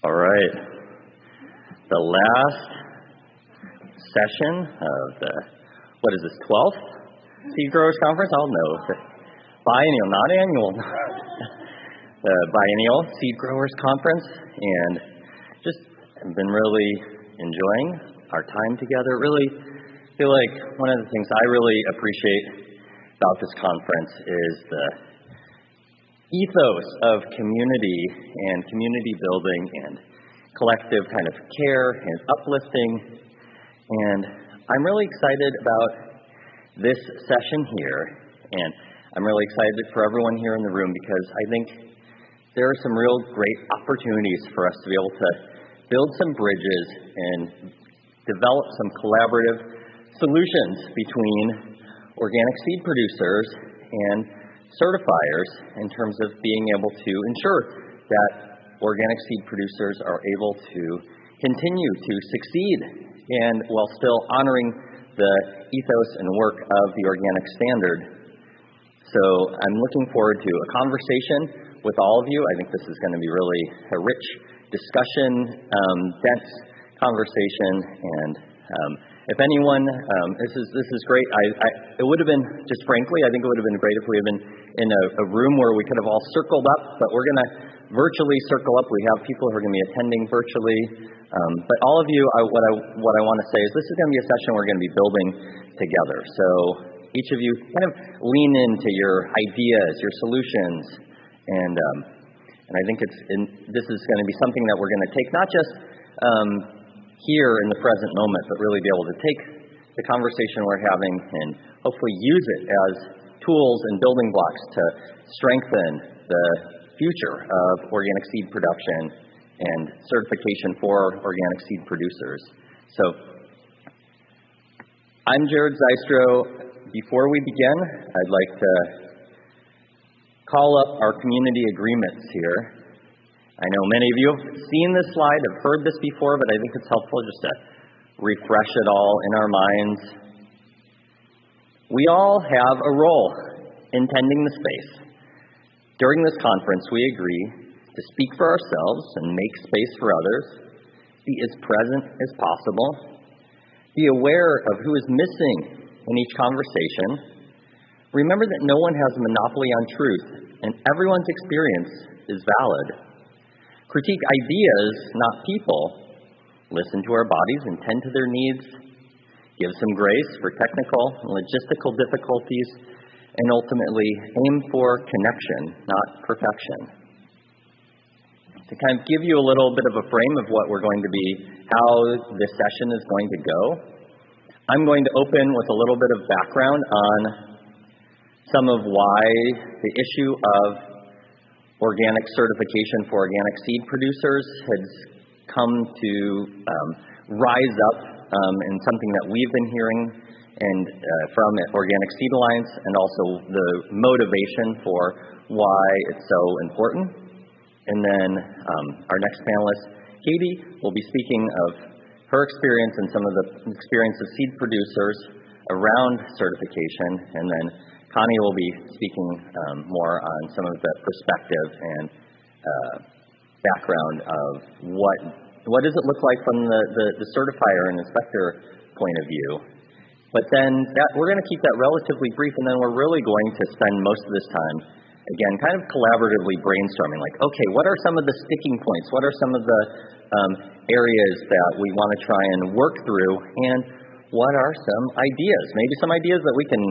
All right. The last session of the, 12th Seed Growers Conference? I'll know. Biennial, not annual. The biennial Seed Growers Conference. And just been really enjoying our time together. Really feel like one of the things I really appreciate about this conference is the ethos of community and community building and collective kind of care and uplifting. And I'm really excited about this session here. And I'm really excited for everyone here in the room because I think there are some real great opportunities for us to be able to build some bridges and develop some collaborative solutions between organic seed producers and certifiers in terms of being able to ensure that organic seed producers are able to continue to succeed and while still honoring the ethos and work of the organic standard. So I'm looking forward to a conversation with all of you. I think this is going to be really a rich discussion, dense conversation, and if anyone, this is great. It would have been, just frankly, I think it would have been great if we had been in a room where we could have all circled up, but we're going to virtually circle up. We have people who are going to be attending virtually. But all of you, what I want to say is this is going to be a session we're going to be building together. So each of you kind of lean into your ideas, your solutions, and I think this is going to be something that we're going to take not just here in the present moment, but really be able to take the conversation we're having and hopefully use it as tools and building blocks to strengthen the future of organic seed production and certification for organic seed producers. So, I'm Jared Zystro. Before we begin, I'd like to call up our community agreements here. I know many of you have seen this slide, have heard this before, but I think it's helpful just to refresh it all in our minds. We all have a role in tending the space. During this conference, we agree to speak for ourselves and make space for others, be as present as possible, be aware of who is missing in each conversation. Remember that no one has a monopoly on truth, and everyone's experience is valid. Critique ideas, not people. Listen to our bodies and tend to their needs. Give some grace for technical and logistical difficulties, and ultimately aim for connection, not perfection. To kind of give you a little bit of a frame of what we're going to be, how this session is going to go, I'm going to open with a little bit of background on some of why the issue of organic certification for organic seed producers has come to rise up in something that we've been hearing and from Organic Seed Alliance, and also the motivation for why it's so important. And then our next panelist, Katie, will be speaking of her experience and some of the experience of seed producers around certification, and then Connie will be speaking more on some of the perspective and background of what does it look like from the certifier and inspector point of view. But then we're going to keep that relatively brief, and then we're really going to spend most of this time, again, kind of collaboratively brainstorming, like, okay, what are some of the sticking points? What are some of the areas that we want to try and work through, and what are some ideas? Maybe some ideas that we can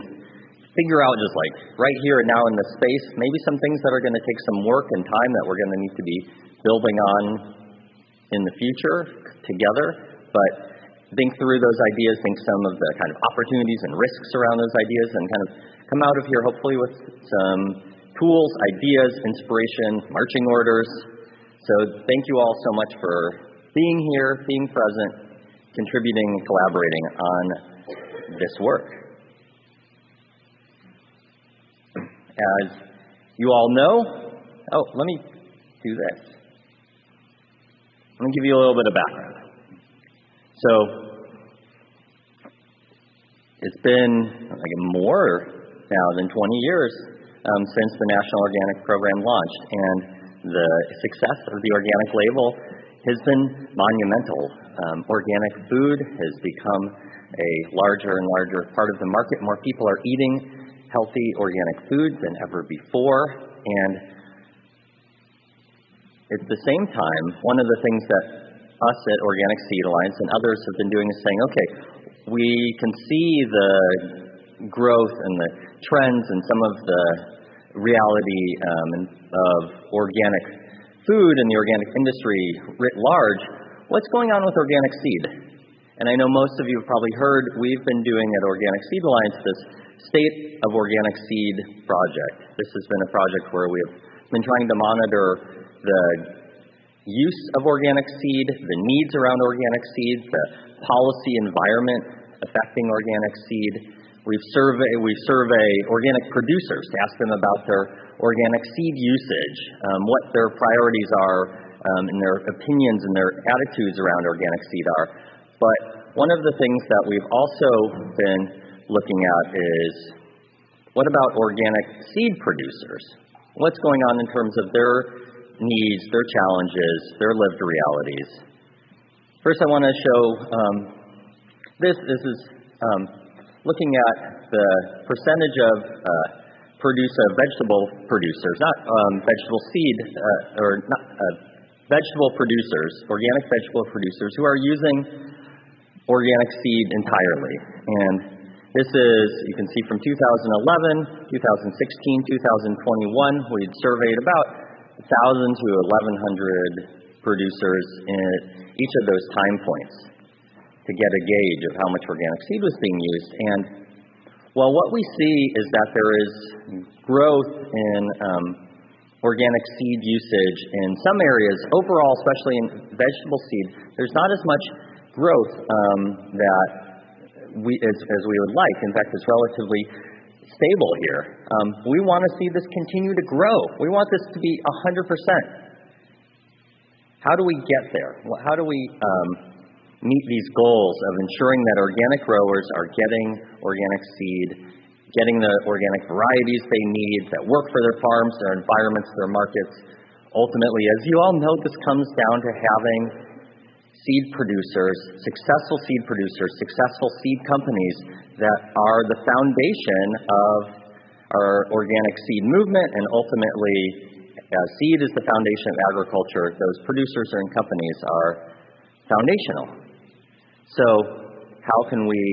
figure out just like right here and now in the space, maybe some things that are going to take some work and time that we're going to need to be building on in the future together. But think through those ideas, think some of the kind of opportunities and risks around those ideas, and kind of come out of here hopefully with some tools, ideas, inspiration, marching orders. So thank you all so much for being here, being present, contributing, and collaborating on this work. As you all know, let me do this. Let me give you a little bit of background. So, it's been more now than 20 years since the National Organic Program launched, and the success of the organic label has been monumental. Organic food has become a larger and larger part of the market. More people are eating healthy organic food than ever before. And at the same time, one of the things that us at Organic Seed Alliance and others have been doing is saying, okay, we can see the growth and the trends and some of the reality of organic food and the organic industry writ large. What's going on with organic seed? And I know most of you have probably heard we've been doing at Organic Seed Alliance this State of Organic Seed project. This has been a project where we've been trying to monitor the use of organic seed, the needs around organic seed, the policy environment affecting organic seed. We survey organic producers to ask them about their organic seed usage, what their priorities are, and their opinions and their attitudes around organic seed are. But one of the things that we've also been looking at is, what about organic seed producers? What's going on in terms of their needs, their challenges, their lived realities? First, I want to show this. This is looking at the percentage of vegetable producers, not vegetable seed, vegetable producers, organic vegetable producers who are using organic seed entirely. And this is, you can see from 2011, 2016, 2021, we'd surveyed about 1,000 to 1,100 producers in each of those time points to get a gauge of how much organic seed was being used. And well, what we see is that there is growth in organic seed usage in some areas. Overall, especially in vegetable seed, there's not as much growth that as we would like. In fact, it's relatively stable here. We want to see this continue to grow. We want this to be 100%. How do we get there? How do we meet these goals of ensuring that organic growers are getting organic seed, getting the organic varieties they need that work for their farms, their environments, their markets? Ultimately, as you all know, this comes down to having seed producers, successful seed companies that are the foundation of our organic seed movement, and ultimately, seed is the foundation of agriculture. Those producers and companies are foundational. So how can we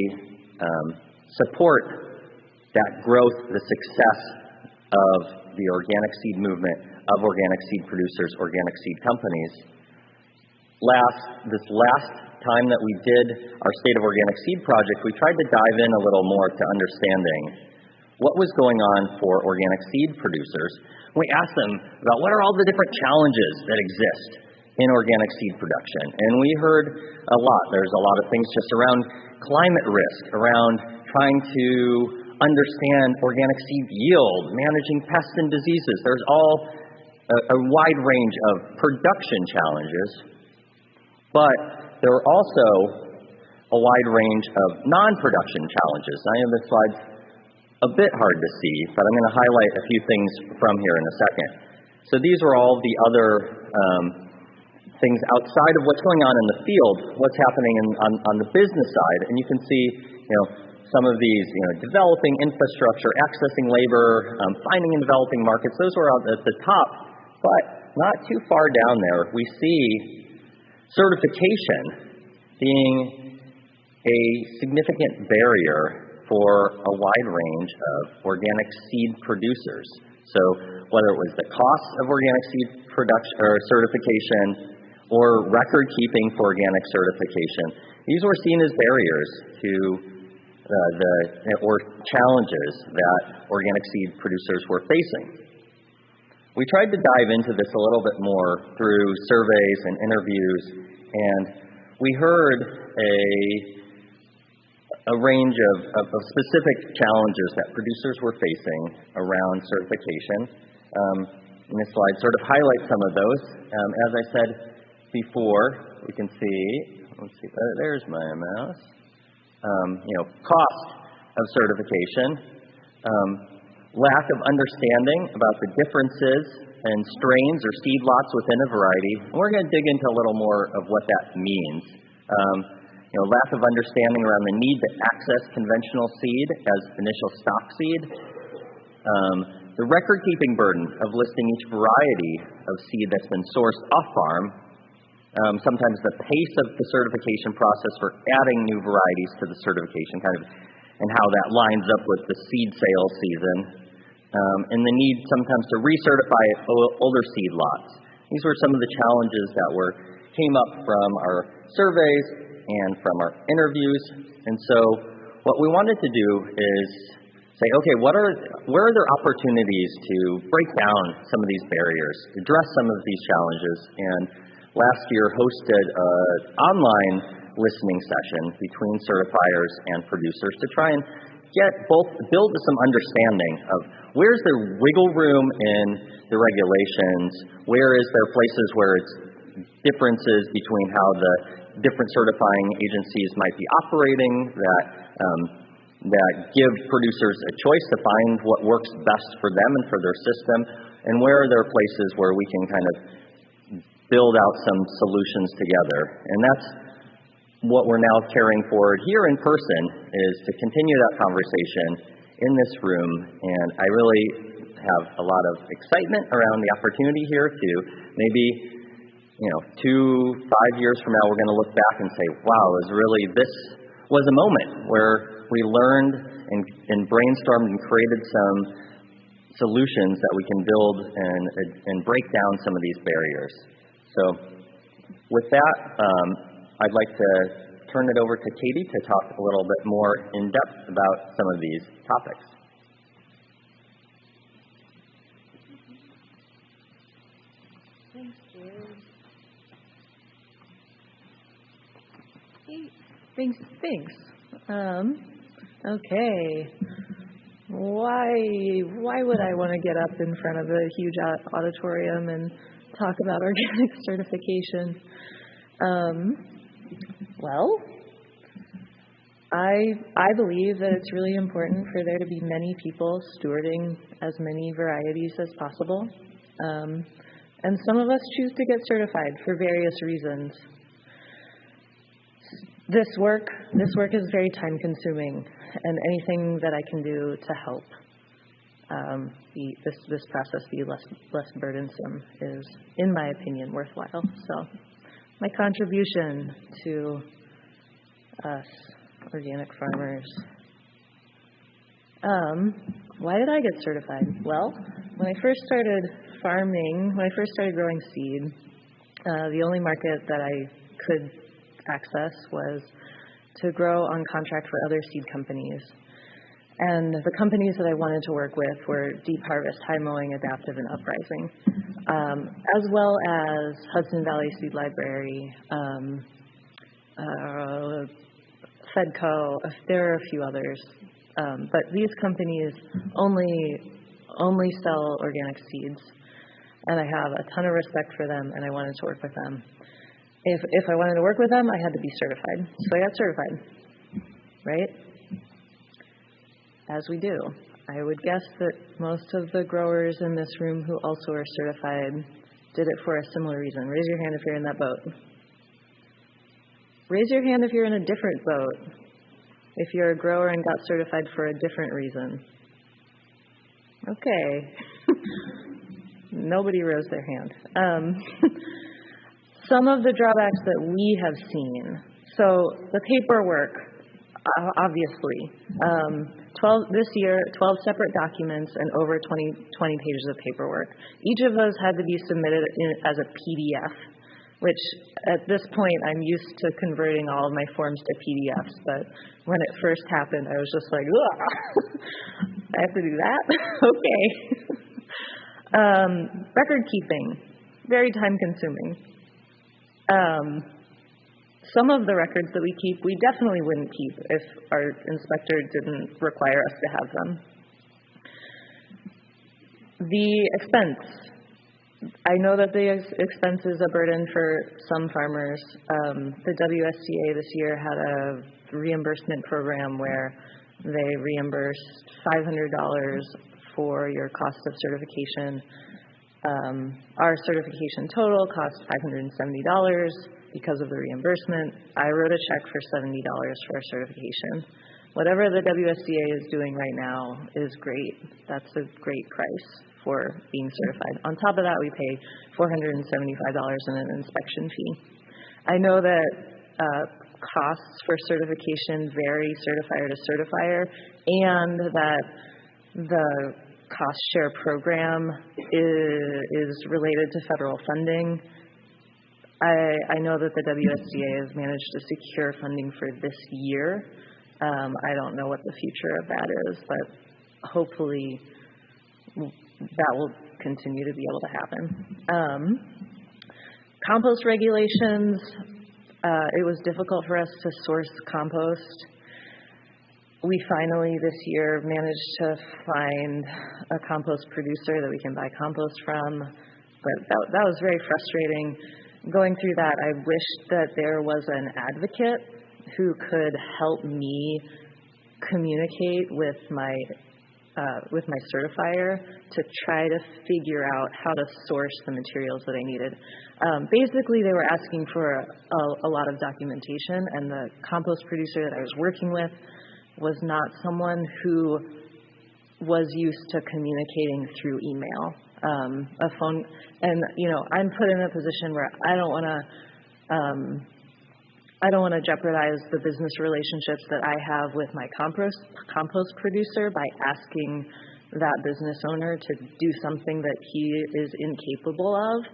support that growth, the success of the organic seed movement, of organic seed producers, organic seed companies? This last time that we did our State of Organic Seed project, we tried to dive in a little more to understanding what was going on for organic seed producers. We asked them about what are all the different challenges that exist in organic seed production. And we heard a lot. There's a lot of things just around climate risk, around trying to understand organic seed yield, managing pests and diseases. There's all a wide range of production challenges. But there were also a wide range of non-production challenges. I know this slide's a bit hard to see, but I'm going to highlight a few things from here in a second. So these are all the other things outside of what's going on in the field, what's happening on the business side. And you can see, some of these, developing infrastructure, accessing labor, finding and developing markets. Those were at the top, but not too far down there. We see certification being a significant barrier for a wide range of organic seed producers. So whether it was the cost of organic seed production or certification, or record keeping for organic certification, these were seen as barriers to or challenges that organic seed producers were facing. We tried to dive into this a little bit more through surveys and interviews, and we heard a range of specific challenges that producers were facing around certification. And this slide sort of highlights some of those. As I said before, we can see, there's my mouse. Cost of certification, lack of understanding about the differences and strains or seed lots within a variety. And we're going to dig into a little more of what that means. Lack of understanding around the need to access conventional seed as initial stock seed. The record-keeping burden of listing each variety of seed that's been sourced off-farm. Sometimes the pace of the certification process for adding new varieties to the certification and how that lines up with the seed sales season. And the need sometimes to recertify older seed lots. These were some of the challenges that came up from our surveys and from our interviews. And so what we wanted to do is say, okay, where are there opportunities to break down some of these barriers, address some of these challenges, and last year hosted an online listening session between certifiers and producers to try and build some understanding of where's there wiggle room in the regulations, where is there places where it's differences between how the different certifying agencies might be operating that give producers a choice to find what works best for them and for their system, and where are there places where we can kind of build out some solutions together. And that's what we're now carrying forward here in person, is to continue that conversation in this room. And I really have a lot of excitement around the opportunity here to maybe 2-5 years from now, we're going to look back and say, wow, this was a moment where we learned and brainstormed and created some solutions that we can build and break down some of these barriers. So with that, I'd like to turn it over to Katie to talk a little bit more in depth about some of these topics. Thanks, Jared. Thanks. Okay. Why would I want to get up in front of a huge auditorium and talk about organic certification? Well, I believe that it's really important for there to be many people stewarding as many varieties as possible. And some of us choose to get certified for various reasons. This work is very time consuming, and anything that I can do to help this process be less burdensome is, in my opinion, worthwhile. So my contribution to us organic farmers. Why did I get certified? Well, when I first started growing seed, the only market that I could access was to grow on contract for other seed companies. And the companies that I wanted to work with were Deep Harvest, High Mowing, Adaptive, and Uprising, as well as Hudson Valley Seed Library, Fedco. There are a few others, but these companies only sell organic seeds, and I have a ton of respect for them, and I wanted to work with them. If I wanted to work with them, I had to be certified, so I got certified, right? As we do. I would guess that most of the growers in this room who also are certified did it for a similar reason. Raise your hand if you're in that boat. Raise your hand if you're in a different boat. If you're a grower and got certified for a different reason. Okay. Nobody rose their hand. Some of the drawbacks that we have seen. So the paperwork, obviously. 12 separate documents and over 20 pages of paperwork. Each of those had to be submitted as a PDF, which at this point I'm used to converting all of my forms to PDFs, but when it first happened, I was just like, ugh, I have to do that? Okay. Record keeping, very time consuming. Some of the records that we keep, we definitely wouldn't keep if our inspector didn't require us to have them. The expense. I know that the expense is a burden for some farmers. The WSCA this year had a reimbursement program where they reimbursed $500 for your cost of certification. Our certification total cost $570 because of the reimbursement. I wrote a check for $70 for our certification. Whatever the WSCA is doing right now is great. That's a great price for being certified. On top of that, we pay $475 in an inspection fee. I know that costs for certification vary certifier to certifier, and that the cost share program is related to federal funding. I know that the WSCA has managed to secure funding for this year. I don't know what the future of that is, but hopefully that will continue to be able to happen. Compost regulations, it was difficult for us to source compost. We finally this year managed to find a compost producer that we can buy compost from, but that was very frustrating. Going through that, I wished that there was an advocate who could help me communicate with my certifier to try to figure out how to source the materials that I needed. Basically, they were asking for a lot of documentation, and the compost producer that I was working with was not someone who was used to communicating through email, a phone. And I'm put in a position where I don't want to jeopardize the business relationships that I have with my compost producer by asking that business owner to do something that he is incapable of.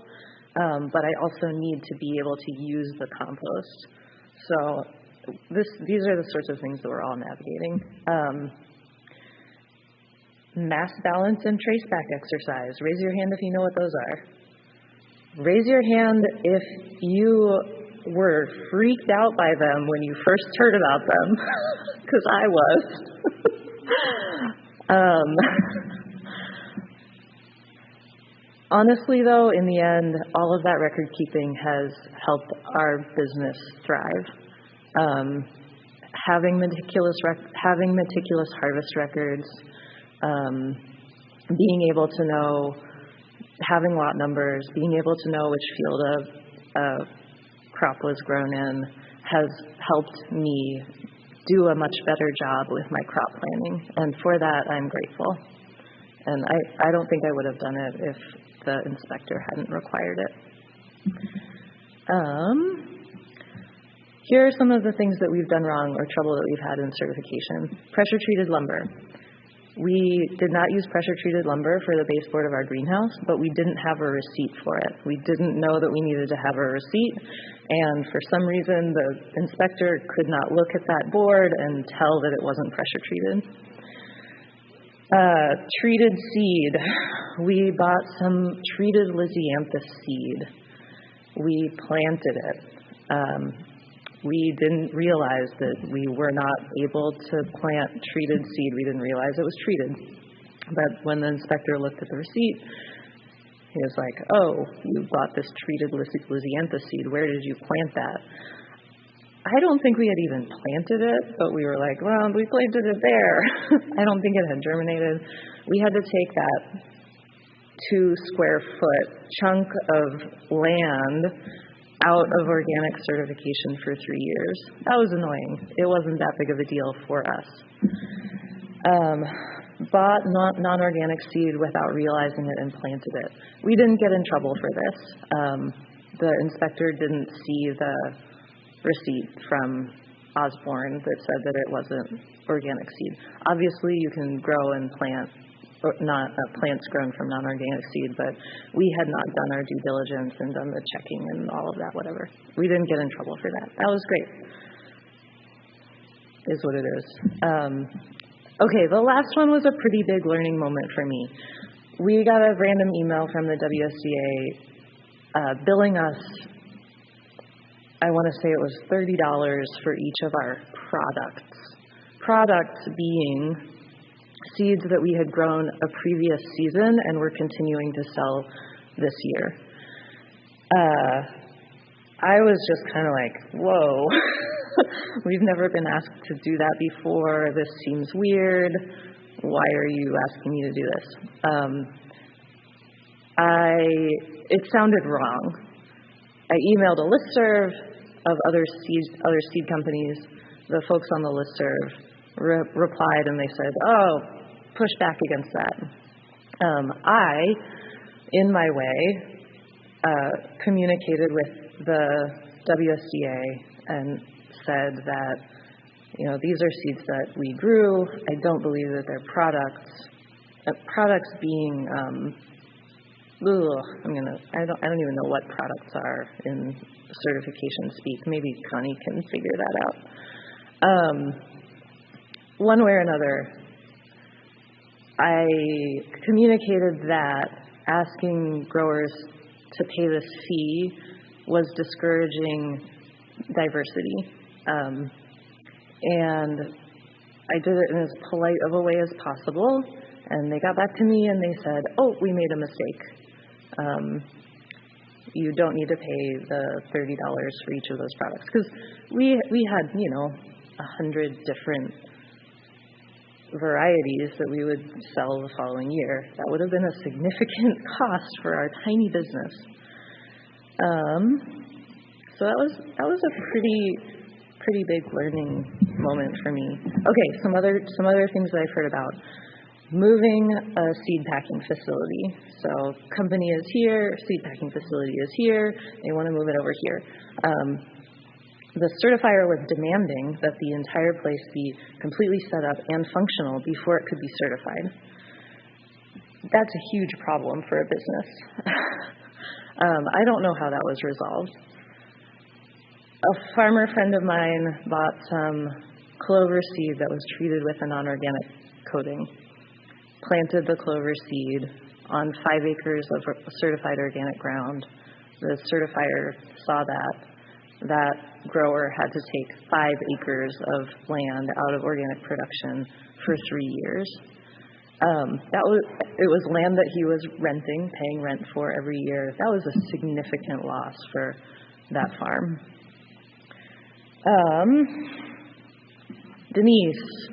But I also need to be able to use the compost. So these are the sorts of things that we're all navigating. Mass balance and traceback exercise. Raise your hand if you know what those are. Raise your hand if you were freaked out by them when you first heard about them, because I was. Honestly, though, in the end, all of that record keeping has helped our business thrive. Having meticulous harvest records, being able to know, having lot numbers, being able to know which field a crop was grown in has helped me do a much better job with my crop planning, and for that I'm grateful. And I don't think I would have done it if the inspector hadn't required it. Here are some of the things that we've done wrong or trouble that we've had in certification. Pressure-treated lumber. We did not use pressure-treated lumber for the baseboard of our greenhouse, but we didn't have a receipt for it. We didn't know that we needed to have a receipt, and for some reason the inspector could not look at that board and tell that it wasn't pressure-treated. Treated seed. We bought some treated Lisianthus seed. We planted it. We didn't realize that we were not able to plant treated seed. We didn't realize it was treated. But when the inspector looked at the receipt, he was like, "Oh, you bought this treated Lisianthus seed. Where did you plant that?" I don't think we had even planted it, but we were like, "Well, we planted it there." I don't think it had germinated. We had to take that 2 square foot chunk of land out of organic certification for 3 years. That was annoying. It wasn't that big of a deal for us. Bought non-organic seed without realizing it and planted it. We didn't get in trouble for this. The inspector didn't see the receipt from Osborne that said that it wasn't organic seed. Obviously, you can grow and plant plants grown from non-organic seed, but we had not done our due diligence and done the checking and all of that, whatever. We didn't get in trouble for that. That was great. Is what it is. Okay, the last one was a pretty big learning moment for me. We got a random email from the WSCA billing us, I want to say it was $30 for each of our products. Products being seeds that we had grown a previous season and were continuing to sell this year. I was just kind of like, whoa, we've never been asked to do that before. This seems weird. Why are you asking me to do this? it sounded wrong. I emailed a listserv of other seed companies. The folks on the listserv replied and they said, "Oh, push back against that." I, in my way, communicated with the WSDA and said that, these are seeds that we grew. I don't believe that they're products. Products being, I don't even know what products are in certification speak. Maybe Connie can figure that out. One way or another, I communicated that asking growers to pay this fee was discouraging diversity. And I did it in as polite of a way as possible. And they got back to me and they said, "Oh, we made a mistake. You don't need to pay the $30 for each of those products." Because we had, 100 different varieties that we would sell the following year. That would have been a significant cost for our tiny business. So that was a pretty big learning moment for me. Okay, some other things that I've heard about. Moving a seed packing facility. So company is here, seed packing facility is here, they want to move it over here. The certifier was demanding that the entire place be completely set up and functional before it could be certified. That's a huge problem for a business. I don't know how that was resolved. A farmer friend of mine bought some clover seed that was treated with a non-organic coating. Planted the clover seed on 5 acres of certified organic ground. The certifier saw that. That grower had to take 5 acres of land out of organic production for 3 years. It was land that he was renting, paying rent for every year. That was a significant loss for that farm. Denise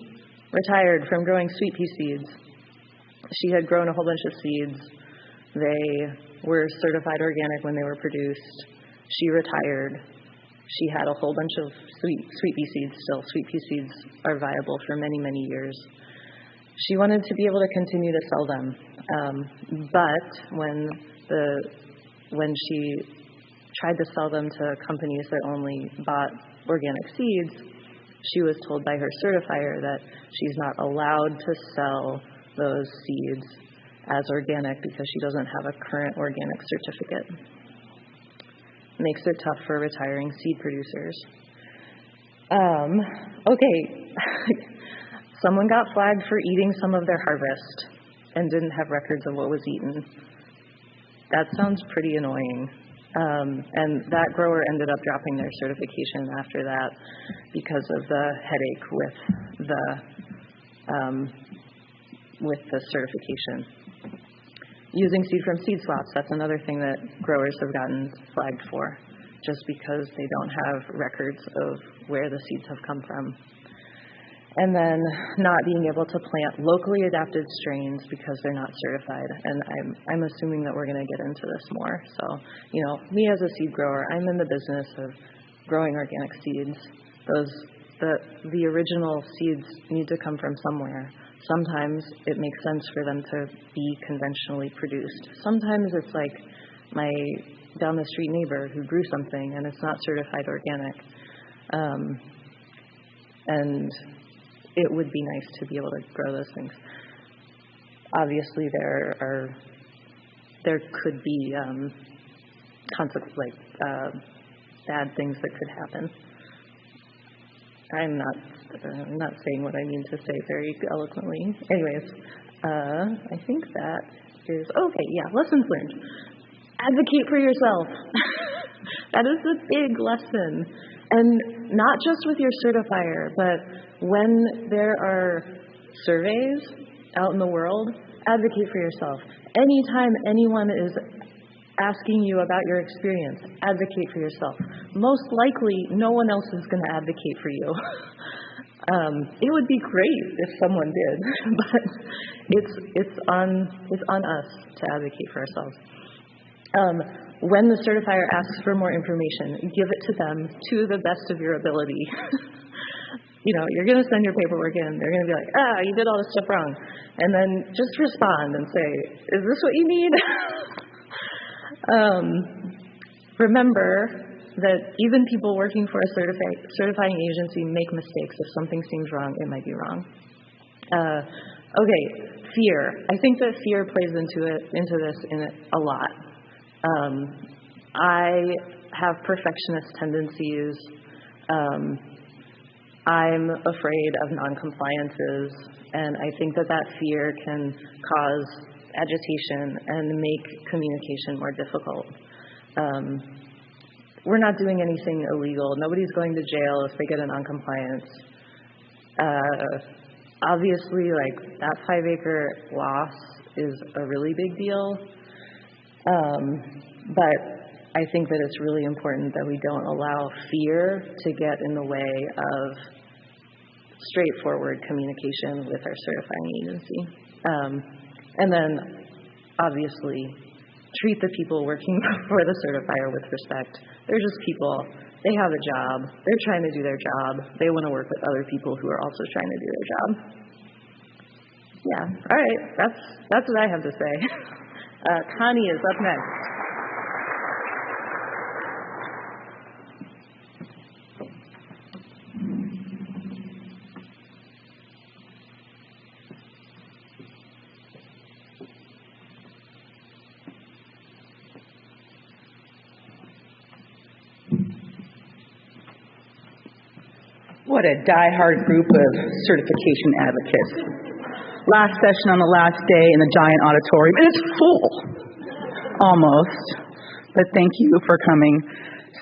retired from growing sweet pea seeds. She had grown a whole bunch of seeds. They were certified organic when they were produced. She retired. She had a whole bunch of sweet pea seeds still. Sweet pea seeds are viable for many, many years. She wanted to be able to continue to sell them. But when she tried to sell them to companies that only bought organic seeds, she was told by her certifier that she's not allowed to sell those seeds as organic because she doesn't have a current organic certificate. Makes it tough for retiring seed producers. Okay, someone got flagged for eating some of their harvest and didn't have records of what was eaten. That sounds pretty annoying. And that grower ended up dropping their certification after that because of the headache with the certification. Using seed from seed swaps, that's another thing that growers have gotten flagged for, just because they don't have records of where the seeds have come from. And then not being able to plant locally adapted strains because they're not certified. And I'm assuming that we're going to get into this more. So, me as a seed grower, I'm in the business of growing organic seeds. The original seeds need to come from somewhere. Sometimes it makes sense for them to be conventionally produced. Sometimes it's like my down the street neighbor who grew something and it's not certified organic. And it would be nice to be able to grow those things. Obviously, there could be bad things that could happen. I'm not saying what I mean to say very eloquently. Anyways, I think that is okay. Yeah, lessons learned. Advocate for yourself. That is a big lesson, and not just with your certifier, but when there are surveys out in the world, advocate for yourself. Anytime anyone is asking you about your experience, advocate for yourself. Most likely, no one else is going to advocate for you. It would be great if someone did, but it's on us to advocate for ourselves. When the certifier asks for more information, give it to them to the best of your ability. You're going to send your paperwork in. They're going to be like, you did all this stuff wrong. And then just respond and say, is this what you need? Remember that even people working for a certifying agency make mistakes. If something seems wrong, it might be wrong. Okay, fear. I think that fear plays into this a lot. I have perfectionist tendencies. I'm afraid of non-compliances, and I think that fear can cause agitation and make communication more difficult. We're not doing anything illegal. Nobody's going to jail if they get a non-compliance. Obviously, that 5-acre loss is a really big deal, but I think that it's really important that we don't allow fear to get in the way of straightforward communication with our certifying agency. And then, obviously, treat the people working for the certifier with respect. They're just people. They have a job. They're trying to do their job. They want to work with other people who are also trying to do their job. Yeah, all right. That's what I have to say. Connie is up next. What a die-hard group of certification advocates. Last session on the last day in the giant auditorium, and it's full, almost. But thank you for coming.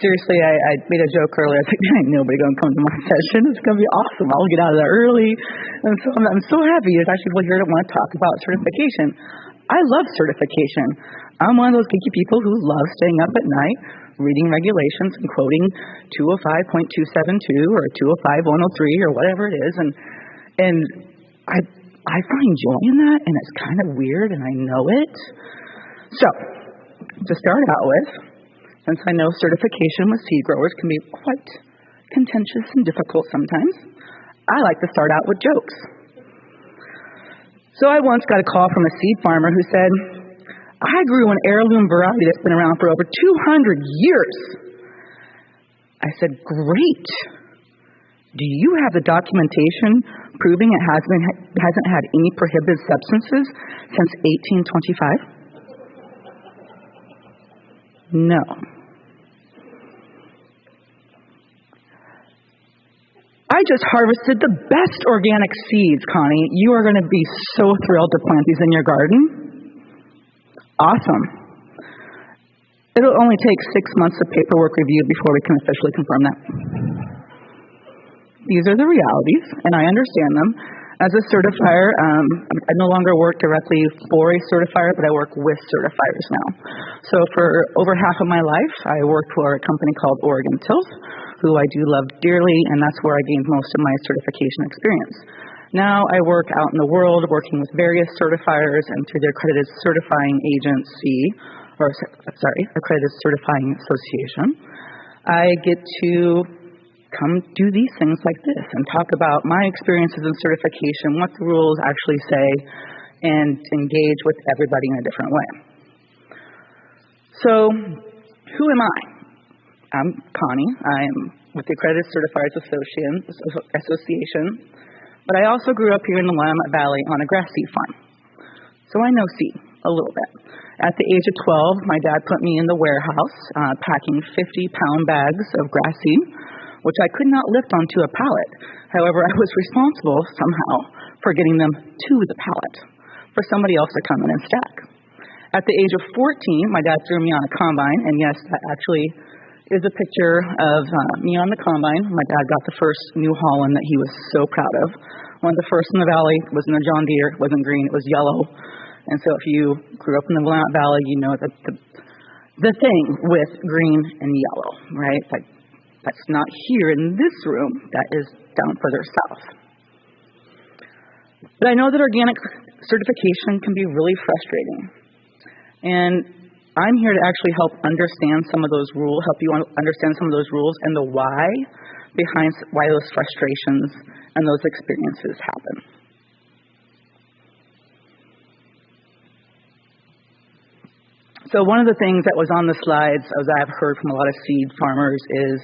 Seriously, I made a joke earlier. I think ain't nobody going to come to my session. It's going to be awesome. I'll get out of there early. And so I'm so happy there's actually people here that want to talk about certification. I love certification. I'm one of those geeky people who love staying up at night, reading regulations and quoting 205.272 or 205.103 or whatever it is. And I find joy in that, and it's kind of weird, and I know it. So, to start out with, since I know certification with seed growers can be quite contentious and difficult sometimes, I like to start out with jokes. So I once got a call from a seed farmer who said, I grew an heirloom variety that's been around for over 200 years. I said, great. Do you have the documentation proving it hasn't had any prohibited substances since 1825? No. I just harvested the best organic seeds, Connie. You are going to be so thrilled to plant these in your garden. Awesome. It'll only take 6 months of paperwork review before we can officially confirm that. These are the realities, and I understand them. As a certifier, I no longer work directly for a certifier, but I work with certifiers now. So for over half of my life, I worked for a company called Oregon Tilth, who I do love dearly, and that's where I gained most of my certification experience. Now I work out in the world working with various certifiers and through the Accredited Certifying Agency, Accredited Certifying Association. I get to come do these things like this and talk about my experiences in certification, what the rules actually say, and engage with everybody in a different way. So, who am I? I'm Connie. I'm with the Accredited Certifiers Association. But I also grew up here in the Willamette Valley on a grass seed farm. So I know seed a little bit. At the age of 12, my dad put me in the warehouse packing 50-pound bags of grass seed, which I could not lift onto a pallet. However, I was responsible somehow for getting them to the pallet for somebody else to come in and stack. At the age of 14, my dad threw me on a combine, and yes, that actually is a picture of me on the combine. My dad got the first New Holland that he was so proud of. One of the first in the valley was in the John Deere. It wasn't green, it was yellow. And so if you grew up in the Willamette Valley, you know that the thing with green and yellow, right? Like That's not here in this room. That is down further south. But I know that organic certification can be really frustrating. And I'm here to actually help understand some of those rules, help you understand some of those rules and the why behind why those frustrations and those experiences happen. So one of the things that was on the slides, as I've heard from a lot of seed farmers, is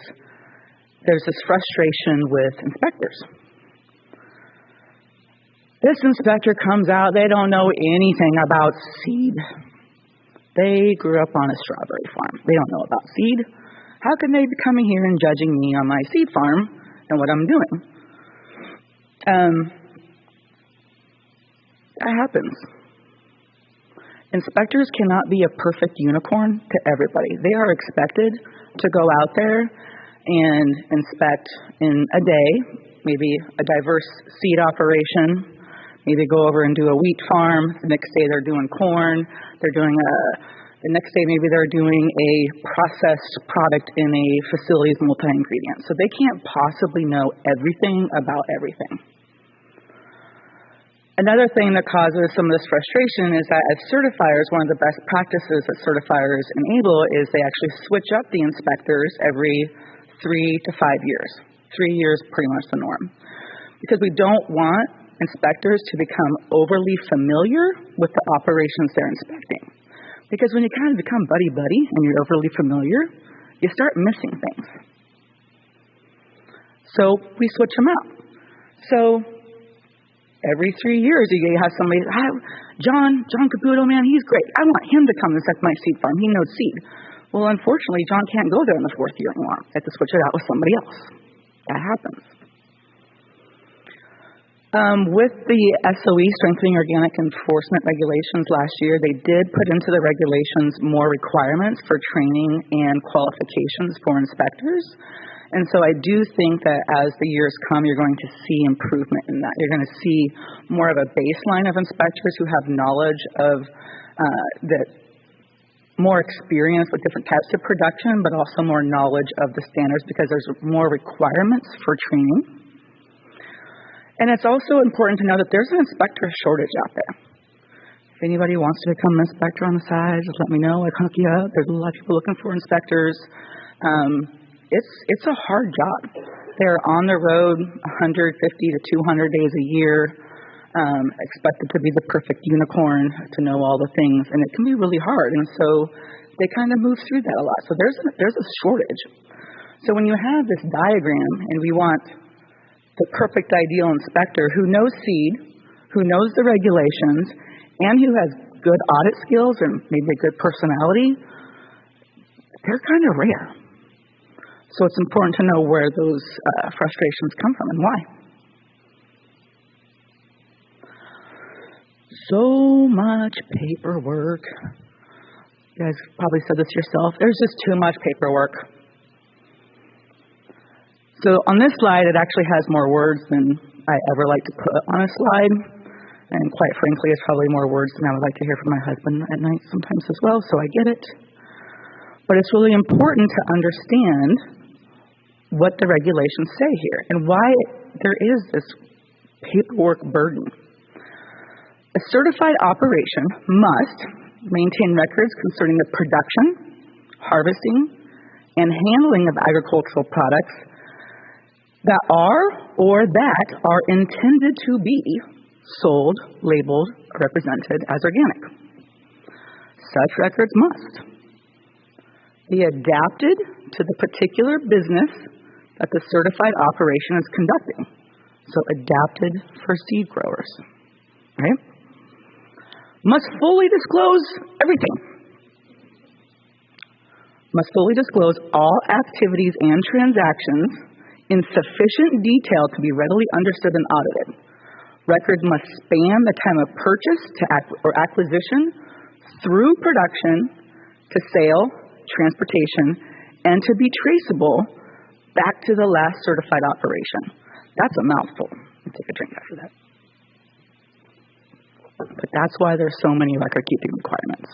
there's this frustration with inspectors. This inspector comes out, they don't know anything about seed. They grew up on a strawberry farm. They don't know about seed. How can they be coming here and judging me on my seed farm and what I'm doing? That happens. Inspectors cannot be a perfect unicorn to everybody. They are expected to go out there and inspect in a day, maybe a diverse seed operation, maybe go over and do a wheat farm. The next day they're doing corn. The next day maybe they're doing a processed product in a facility's multi-ingredient. So they can't possibly know everything about everything. Another thing that causes some of this frustration is that as certifiers, one of the best practices that certifiers enable is they actually switch up the inspectors every 3 to 5 years. 3 years pretty much the norm. Because we don't want inspectors to become overly familiar with the operations they're inspecting. Because when you kind of become buddy-buddy and you're overly familiar, you start missing things. So we switch them out. So every 3 years, you have somebody, John Caputo, man, he's great. I want him to come inspect my seed farm. He knows seed. Well, unfortunately, John can't go there in the 4th year anymore. I have to switch it out with somebody else. That happens. With the SOE, Strengthening Organic Enforcement Regulations last year, they did put into the regulations more requirements for training and qualifications for inspectors. And so I do think that as the years come, you're going to see improvement in that. You're going to see more of a baseline of inspectors who have knowledge of more experience with different types of production, but also more knowledge of the standards because there's more requirements for training. And it's also important to know that there's an inspector shortage out there. If anybody wants to become an inspector on the side, just let me know. I'd hook you up. There's a lot of people looking for inspectors. It's a hard job. They're on the road 150 to 200 days a year, expected to be the perfect unicorn, to know all the things, and it can be really hard. And so they kind of move through that a lot. So there's a shortage. So when you have this diagram, and we want the perfect ideal inspector who knows seed, who knows the regulations, and who has good audit skills and maybe a good personality, they're kind of rare. So it's important to know where those frustrations come from and why. So much paperwork. You guys probably said this yourself. There's just too much paperwork. So on this slide, it actually has more words than I ever like to put on a slide. And quite frankly, it's probably more words than I would like to hear from my husband at night sometimes as well, so I get it. But it's really important to understand what the regulations say here and why there is this paperwork burden. A certified operation must maintain records concerning the production, harvesting, and handling of agricultural products that are intended to be sold, labeled, or represented as organic. Such records must be adapted to the particular business that the certified operation is conducting. So adapted for seed growers, right? Must fully disclose everything. Must fully disclose all activities and transactions in sufficient detail to be readily understood and audited. Records must span the time of purchase or acquisition through production to sale, transportation, and to be traceable back to the last certified operation. That's a mouthful. I'll take a drink after that. But that's why there's so many record-keeping requirements.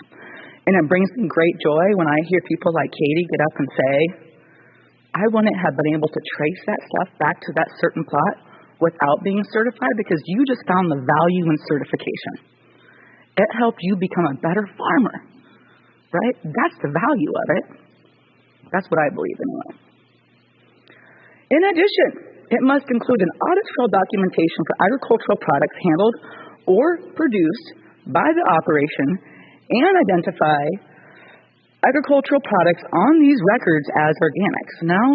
And it brings me great joy when I hear people like Katie get up and say, I wouldn't have been able to trace that stuff back to that certain plot without being certified because you just found the value in certification. It helped you become a better farmer, right? That's the value of it. That's what I believe anyway. In addition, it must include an audit trail documentation for agricultural products handled or produced by the operation and identify agricultural products on these records as organics. Now,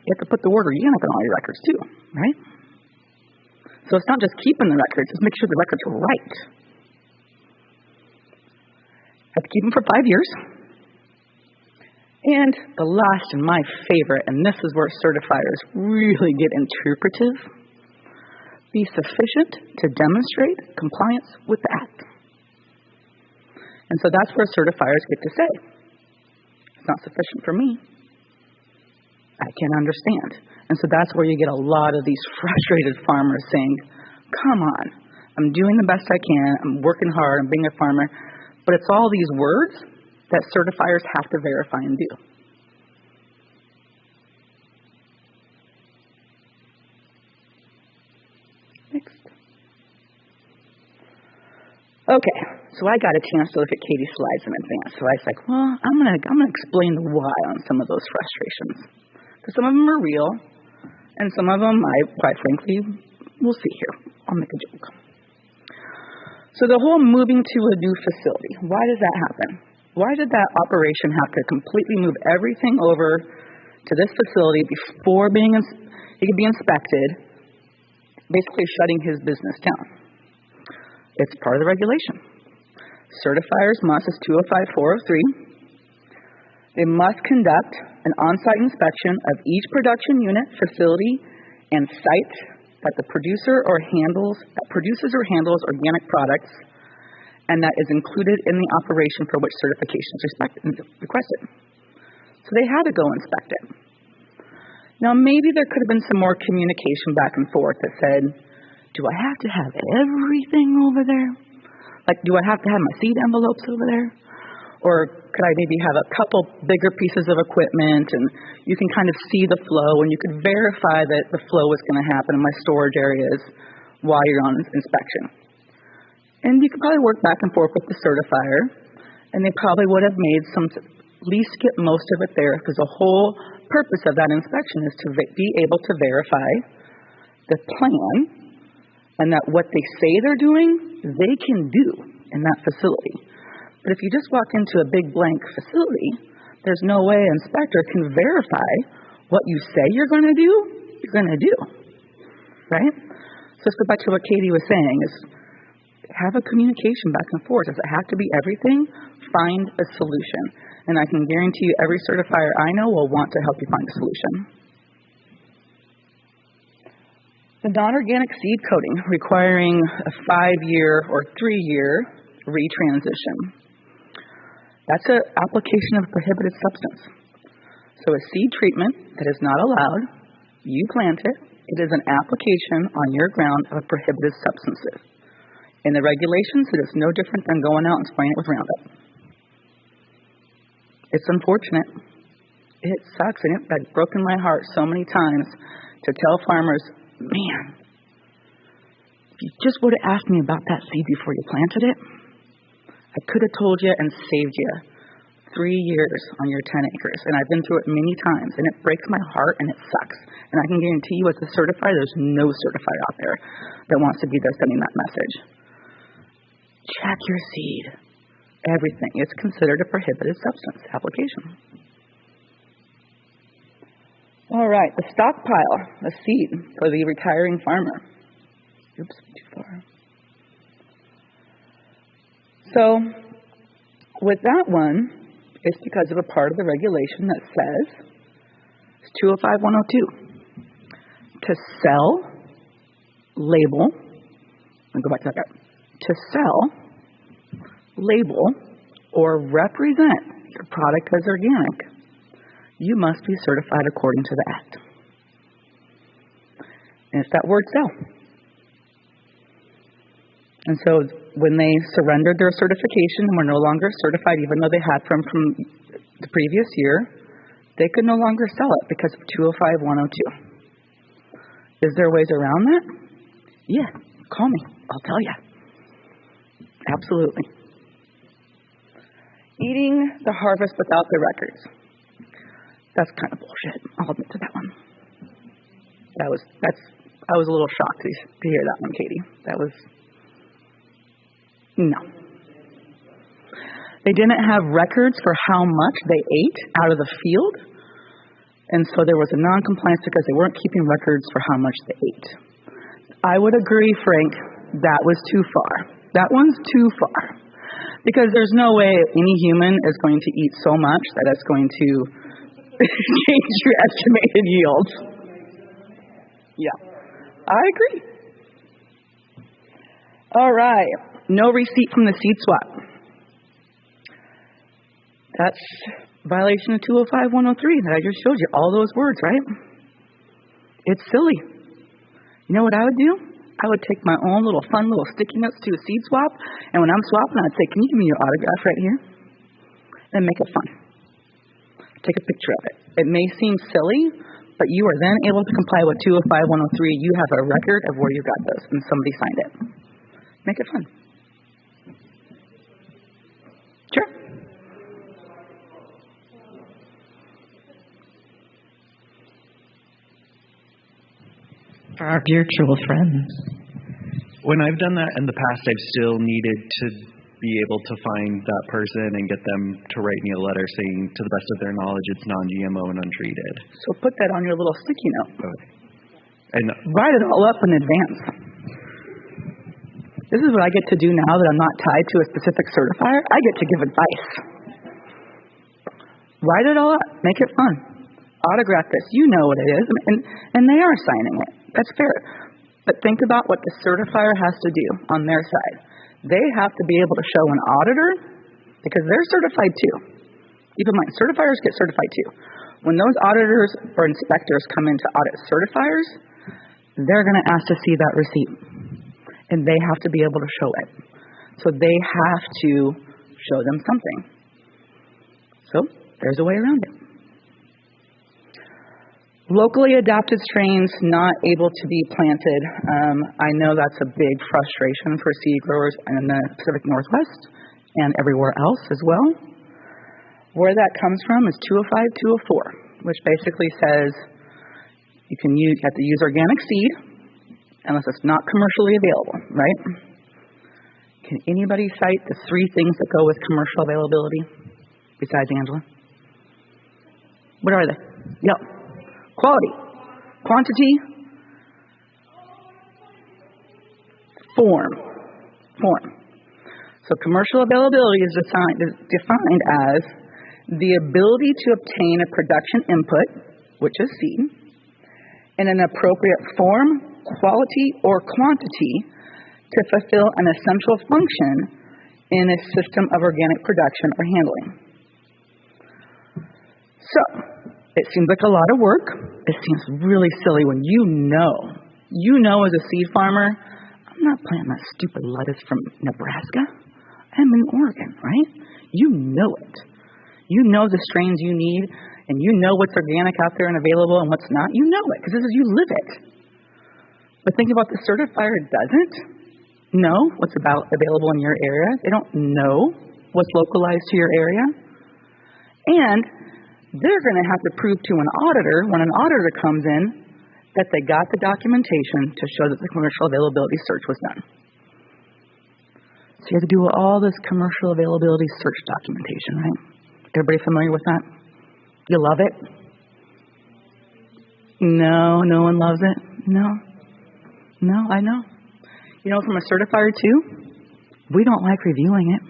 you have to put the word organic on all your records too, right? So it's not just keeping the records, it's make sure the records are right. Have to keep them for 5 years. And the last and my favorite, and this is where certifiers really get interpretive, be sufficient to demonstrate compliance with the Act. And so that's where certifiers get to say, it's not sufficient for me. I can understand. And so that's where you get a lot of these frustrated farmers saying, come on, I'm doing the best I can, I'm working hard, I'm being a farmer, but it's all these words that certifiers have to verify and do. Next. Okay, so I got a chance to look at Katie's slides in advance. So I was like, well, I'm gonna explain the why on some of those frustrations. Because some of them are real, and some of them, quite frankly, we'll see here. I'll make a joke. So the whole moving to a new facility, why does that happen? Why did that operation have to completely move everything over to this facility before he could be inspected, basically shutting his business down? It's part of the regulation. Certifiers must, it's 205-403, they must conduct an on-site inspection of each production unit, facility, and site that produces or handles organic products and that is included in the operation for which certification is requested. So they had to go inspect it. Now maybe there could have been some more communication back and forth that said, do I have to have everything over there? Like, do I have to have my seed envelopes over there? Or could I maybe have a couple bigger pieces of equipment and you can kind of see the flow and you can verify that the flow is going to happen in my storage areas while you're on inspection. And you could probably work back and forth with the certifier and they probably would have made at least get most of it there because the whole purpose of that inspection is to be able to verify the plan and that what they say they're doing, they can do in that facility. But if you just walk into a big blank facility, there's no way an inspector can verify what you say you're going to do, right? So let's go back to what Katie was saying is have a communication back and forth. Does it have to be everything? Find a solution. And I can guarantee you every certifier I know will want to help you find a solution. The non-organic seed coating requiring a 5-year or 3-year retransition. That's an application of a prohibited substance. So a seed treatment that is not allowed, you plant it, it is an application on your ground of a prohibited substance. In the regulations, it is no different than going out and spraying it with Roundup. It's unfortunate. It sucks, and it's broken my heart so many times to tell farmers, man, if you just would have asked me about that seed before you planted it, I could have told you and saved you 3 years on your 10 acres. And I've been through it many times, and it breaks my heart, and it sucks. And I can guarantee you as a certifier, there's no certifier out there that wants to be there sending that message. Check your seed. Everything. It's considered a prohibited substance application. All right, the stockpile, the seed for the retiring farmer. Oops, too far. So, with that one, it's because of a part of the regulation that says, it's 205-102, to sell, label, I'll go back to that, to sell, label, or represent your product as organic, you must be certified according to the Act. And it's that word sell. And so when they surrendered their certification and were no longer certified, even though they had from the previous year, They could no longer sell it because of 205-102. Is there ways around that? Yeah, call me. I'll tell you. Absolutely. Eating the harvest without the records. That's kind of bullshit. I'll admit to that one. I was a little shocked to hear that one, Katie. That was no. They didn't have records for how much they ate out of the field, and so there was a non-compliance because they weren't keeping records for how much they ate. I would agree, Frank, that was too far. That one's too far. Because there's no way any human is going to eat so much that it's going to change your estimated yields. Yeah, I agree. All right, no receipt from the seed swap. That's violation of 205-103 that I just showed you. All those words, right? It's silly. You know what I would do? I would take my own little fun little sticky notes to a seed swap, and when I'm swapping, I'd say, can you give me your autograph right here? And make it fun. Take a picture of it. It may seem silly, but you are then able to comply with 205-103. You have a record of where you got those, and somebody signed it. Make it fun. Sure. For our virtual friends. When I've done that in the past, I've still needed to be able to find that person and get them to write me a letter saying, to the best of their knowledge, it's non-GMO and untreated. So put that on your little sticky note. Okay. And write it all up in advance. This is what I get to do now that I'm not tied to a specific certifier. I get to give advice. Write it all up. Make it fun. Autograph this. You know what it is. And they are signing it. That's fair. But think about what the certifier has to do on their side. They have to be able to show an auditor, because they're certified too. Keep in mind, certifiers get certified too. When those auditors or inspectors come in to audit certifiers, they're going to ask to see that receipt. And they have to be able to show it. So they have to show them something. So there's a way around it. Locally adapted strains not able to be planted. I know that's a big frustration for seed growers in the Pacific Northwest and everywhere else as well. Where that comes from is 205-204, which basically says you have to use organic seed unless it's not commercially available, right? Can anybody cite the 3 things that go with commercial availability besides Angela? What are they? Yep. Quality, quantity, form. So commercial availability is defined as the ability to obtain a production input, which is seed, in an appropriate form, quality, or quantity to fulfill an essential function in a system of organic production or handling. So, it seems like a lot of work. It seems really silly when you know as a seed farmer, I'm not planting that stupid lettuce from Nebraska. I'm in Oregon, right? You know it. You know the strains you need, and you know what's organic out there and available and what's not. You know it, because you live it. But think about the certifier doesn't know what's available in your area. They don't know what's localized to your area. And they're going to have to prove to an auditor, when an auditor comes in, that they got the documentation to show that the commercial availability search was done. So you have to do all this commercial availability search documentation, right? Everybody familiar with that? You love it? No, no one loves it? No, I know. You know, from a certifier too, we don't like reviewing it.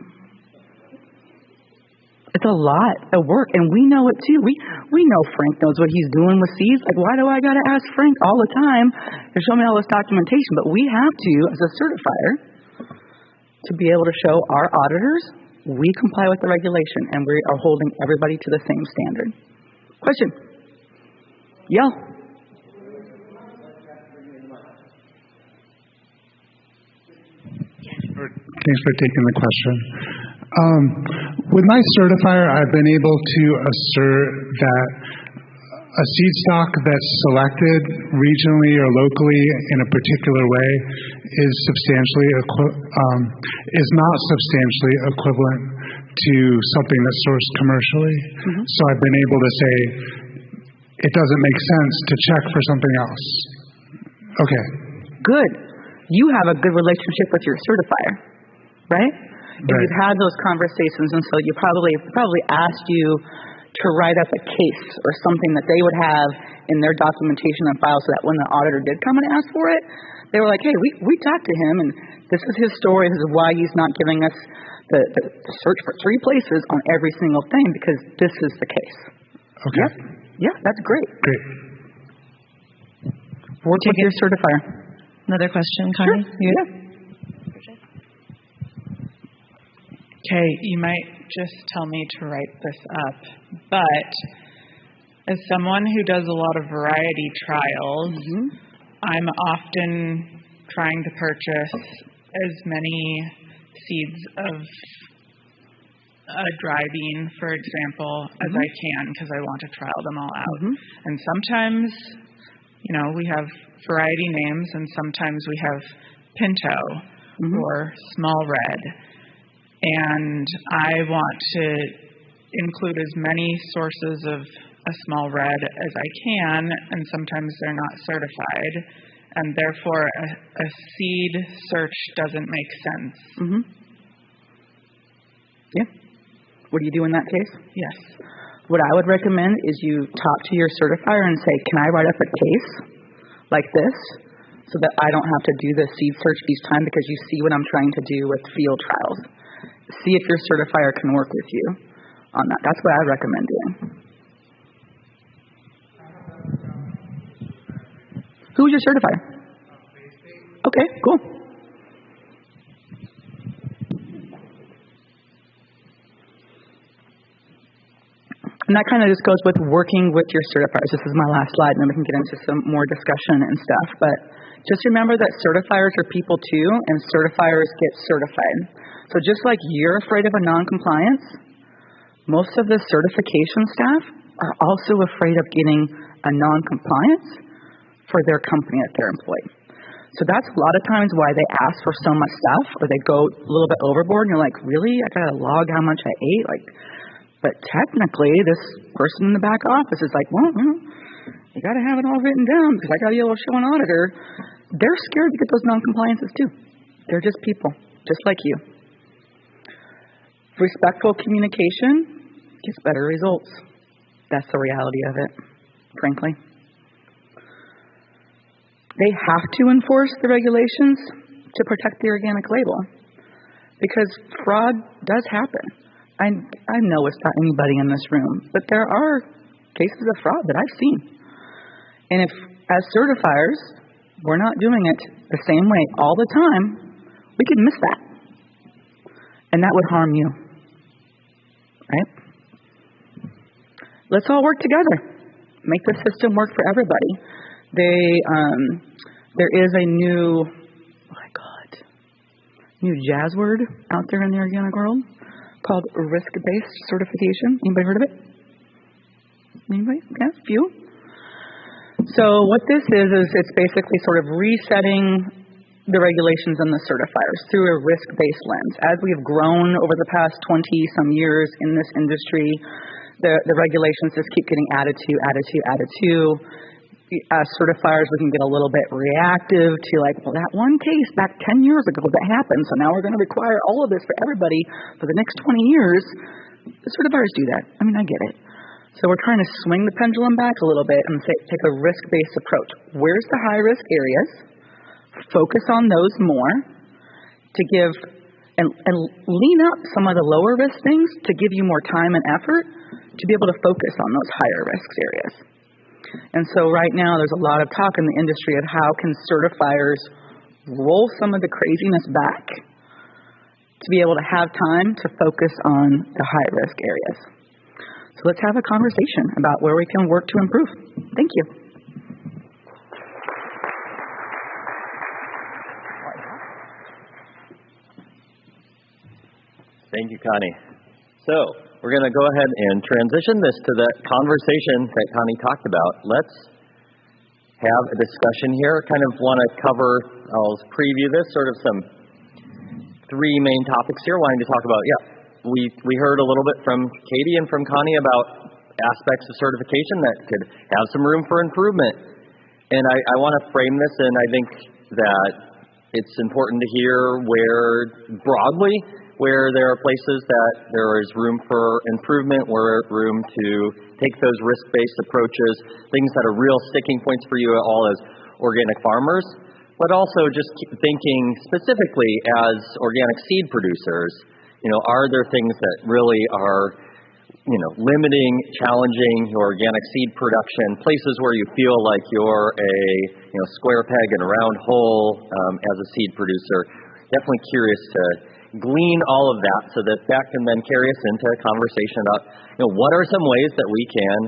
It's a lot of work, and we know it too. We know Frank knows what he's doing with seeds. Like, why do I got to ask Frank all the time to show me all this documentation? But we have to, as a certifier, to be able to show our auditors we comply with the regulation, and we are holding everybody to the same standard. Question? Yell. Thanks for taking the question. With my certifier, I've been able to assert that a seed stock that's selected regionally or locally in a particular way is not substantially equivalent to something that's sourced commercially. So I've been able to say it doesn't make sense to check for something else. Okay. Good. You have a good relationship with your certifier, right? And you've had those conversations, and so you probably asked you to write up a case or something that they would have in their documentation and file, so that when the auditor did come and ask for it, they were like, hey, we talked to him, and this is his story. This is why he's not giving us the search for 3 places on every single thing, because this is the case. Okay. Yep. Yeah, that's great. Great. Work with your certifier. Another question, Connie? Sure. Yeah. Okay, you might just tell me to write this up, but as someone who does a lot of variety trials, I'm often trying to purchase as many seeds of a dry bean, for example, as I can, because I want to trial them all out. And sometimes, we have variety names, and sometimes we have Pinto or Small Red. And I want to include as many sources of a small red as I can, and sometimes they're not certified, and therefore a seed search doesn't make sense. Yeah. What do you do in that case? Yes. What I would recommend is you talk to your certifier and say, can I write up a case like this so that I don't have to do the seed search each time, because you see what I'm trying to do with field trials. See if your certifier can work with you on that. That's what I recommend doing. Who's your certifier? Okay, cool. And that kind of just goes with working with your certifiers. This is my last slide, and then we can get into some more discussion and stuff. But just remember that certifiers are people too, and certifiers get certified. So just like you're afraid of a non-compliance, most of the certification staff are also afraid of getting a non-compliance for their company that they're employed. So that's a lot of times why they ask for so much stuff, or they go a little bit overboard, and you're like, really? I got to log how much I ate? But technically, this person in the back office is like, well, you got to have it all written down because I got to be able to show an auditor. They're scared to get those non-compliances too. They're just people, just like you. Respectful communication gets better results. That's the reality of it, frankly. They have to enforce the regulations to protect the organic label, because fraud does happen. I know it's not anybody in this room, but there are cases of fraud that I've seen. And if, as certifiers, we're not doing it the same way all the time, we could miss that. And that would harm you. Right? Let's all work together. Make the system work for everybody. There is a new jazz word out there in the organic world called risk-based certification. Anybody heard of it? Anybody? Yeah, a few. So what this is it's basically sort of resetting the regulations and the certifiers through a risk-based lens. As we have grown over the past 20-some years in this industry, the regulations just keep getting added to. As certifiers, we can get a little bit reactive to well, that one case back 10 years ago that happened, so now we're going to require all of this for everybody for the next 20 years. The certifiers do that. I mean, I get it. So we're trying to swing the pendulum back a little bit and take a risk-based approach. Where's the high-risk areas? Focus on those more to give and lean up some of the lower-risk things to give you more time and effort to be able to focus on those higher-risk areas. And so right now there's a lot of talk in the industry of how can certifiers roll some of the craziness back to be able to have time to focus on the high-risk areas. So let's have a conversation about where we can work to improve. Thank you. Thank you, Connie. So we're going to go ahead and transition this to the conversation that Connie talked about. Let's have a discussion here. Kind of want to cover, I'll preview this, sort of some three main topics here. Wanting to talk about, we heard a little bit from Katie and from Connie about aspects of certification that could have some room for improvement. And I want to frame this, and I think that it's important to hear broadly where there are places that there is room for improvement, where room to take those risk-based approaches, things that are real sticking points for you all as organic farmers, but also just keep thinking specifically as organic seed producers, are there things that really are limiting, challenging your organic seed production, places where you feel like you're a square peg in a round hole as a seed producer. Definitely curious to glean all of that so that can then carry us into a conversation about what are some ways that we can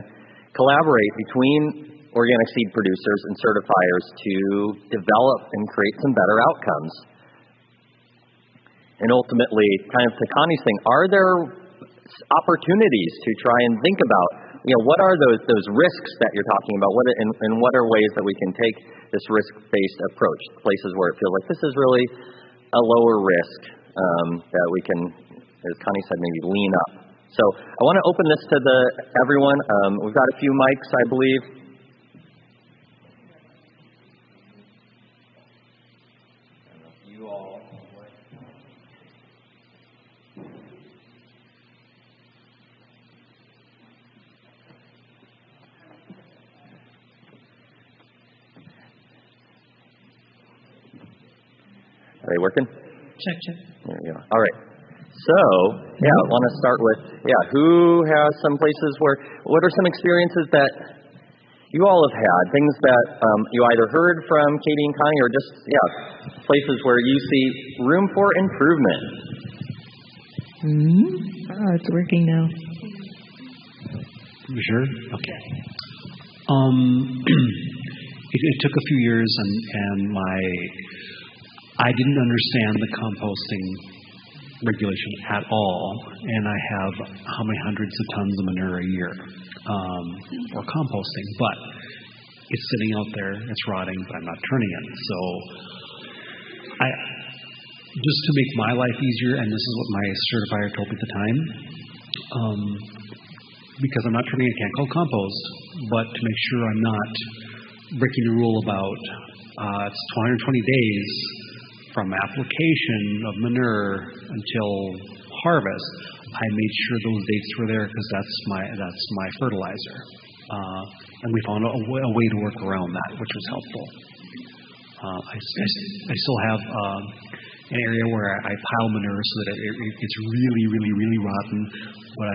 collaborate between organic seed producers and certifiers to develop and create some better outcomes. And ultimately, kind of to Connie's thing, are there opportunities to try and think about, what are those risks that you're talking about? And what are ways that we can take this risk-based approach, places where it feels like this is really a lower risk that we can, as Connie said, maybe lean up. So I want to open this to everyone. We've got a few mics, I believe. Are they working? Check. There we go. All right. So, I want to start with, who has some places what are some experiences that you all have had, things that you either heard from Katie and Connie or just, places where you see room for improvement? It's working now. You sure? Okay. It took a few years, and I didn't understand the composting regulation at all, and I have how many hundreds of tons of manure a year for composting, but it's sitting out there, it's rotting, but I'm not turning it. So just to make my life easier, and this is what my certifier told me at the time, because I'm not turning a can called compost, but to make sure I'm not breaking the rule about it's 220 days from application of manure until harvest, I made sure those dates were there because that's my fertilizer, and we found a way to work around that, which was helpful. I still have an area where I pile manure so that it's really, really, really rotten, but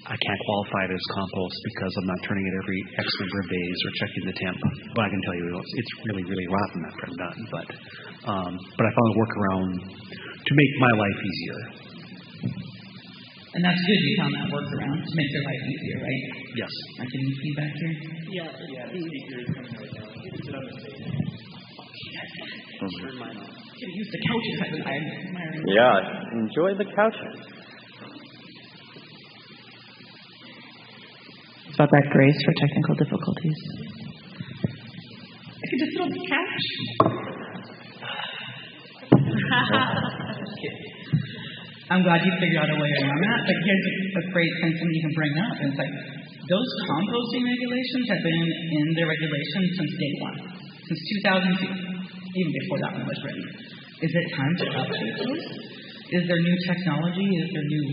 I can't qualify it as compost because I'm not turning it every X number of days or checking the temp. But I can tell you it's really, really rotten after I'm done. But I found a workaround to make my life easier. And that's good you found that workaround to make your life easier, right? Yes. Am I getting feedback here? Yeah. Use the couches as an iron. Yeah, enjoy the couches. It's about that grace for technical difficulties. I could just sit on the couch. I'm glad you figured out a way around that, but here's a great thing you can bring up. It's like those composting regulations have been in the regulations since day one, since 2002, even before that one was written. Is it time to update those? Is there new technology? Is there new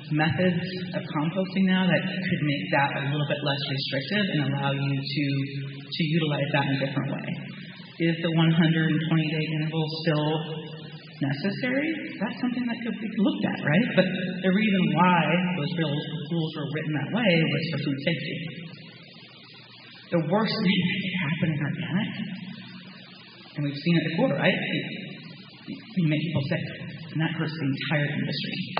methods of composting now that could make that a little bit less restrictive and allow you to utilize that in a different way? Is the 120-day interval still necessary? That's something that could be looked at, right? But the reason why those rules were written that way was for food safety. The worst thing that could happen in organic, and we've seen it before, right? You make people sick, and that hurts the entire industry.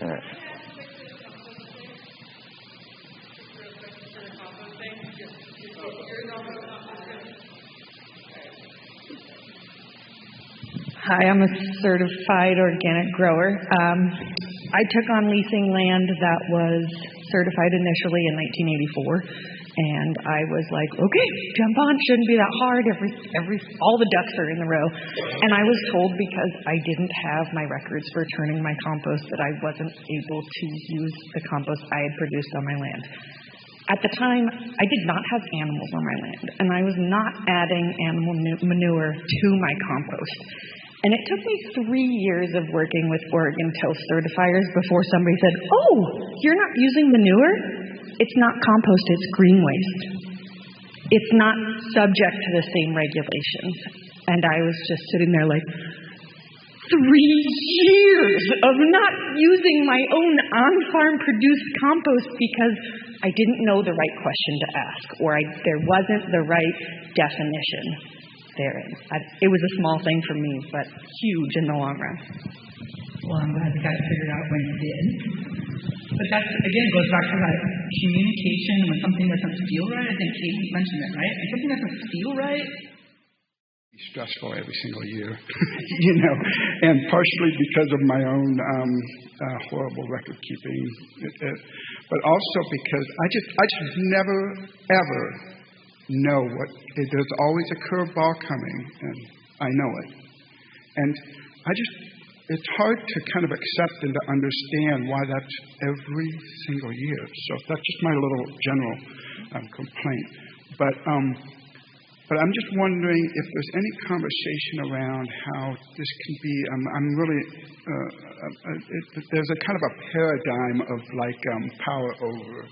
All right. Hi, I'm a certified organic grower. I took on leasing land that was certified initially in 1984, and I was like, okay, jump on, shouldn't be that hard. All the ducks are in the row. And I was told because I didn't have my records for turning my compost that I wasn't able to use the compost I had produced on my land. At the time, I did not have animals on my land, and I was not adding animal manure to my compost. And it took me 3 years of working with Oregon Toast certifiers before somebody said, oh, you're not using manure? It's not compost, it's green waste. It's not subject to the same regulations. And I was just sitting there like, 3 years of not using my own on-farm produced compost because I didn't know the right question to ask, or there wasn't the right definition therein. It was a small thing for me, but huge in the long run. Well, I'm glad you got it figured out when you did. But that, again, goes back to that communication. When something doesn't feel right, I think Katie mentioned it, right? When something doesn't feel right, it's stressful every single year, and partially because of my own horrible record keeping, but also because I just never, ever know there's always a curveball coming, and I know it. And it's hard to kind of accept and to understand why that's every single year. So that's just my little general complaint. But I'm just wondering if there's any conversation around how this can be. I'm really there's a kind of a paradigm of like power over.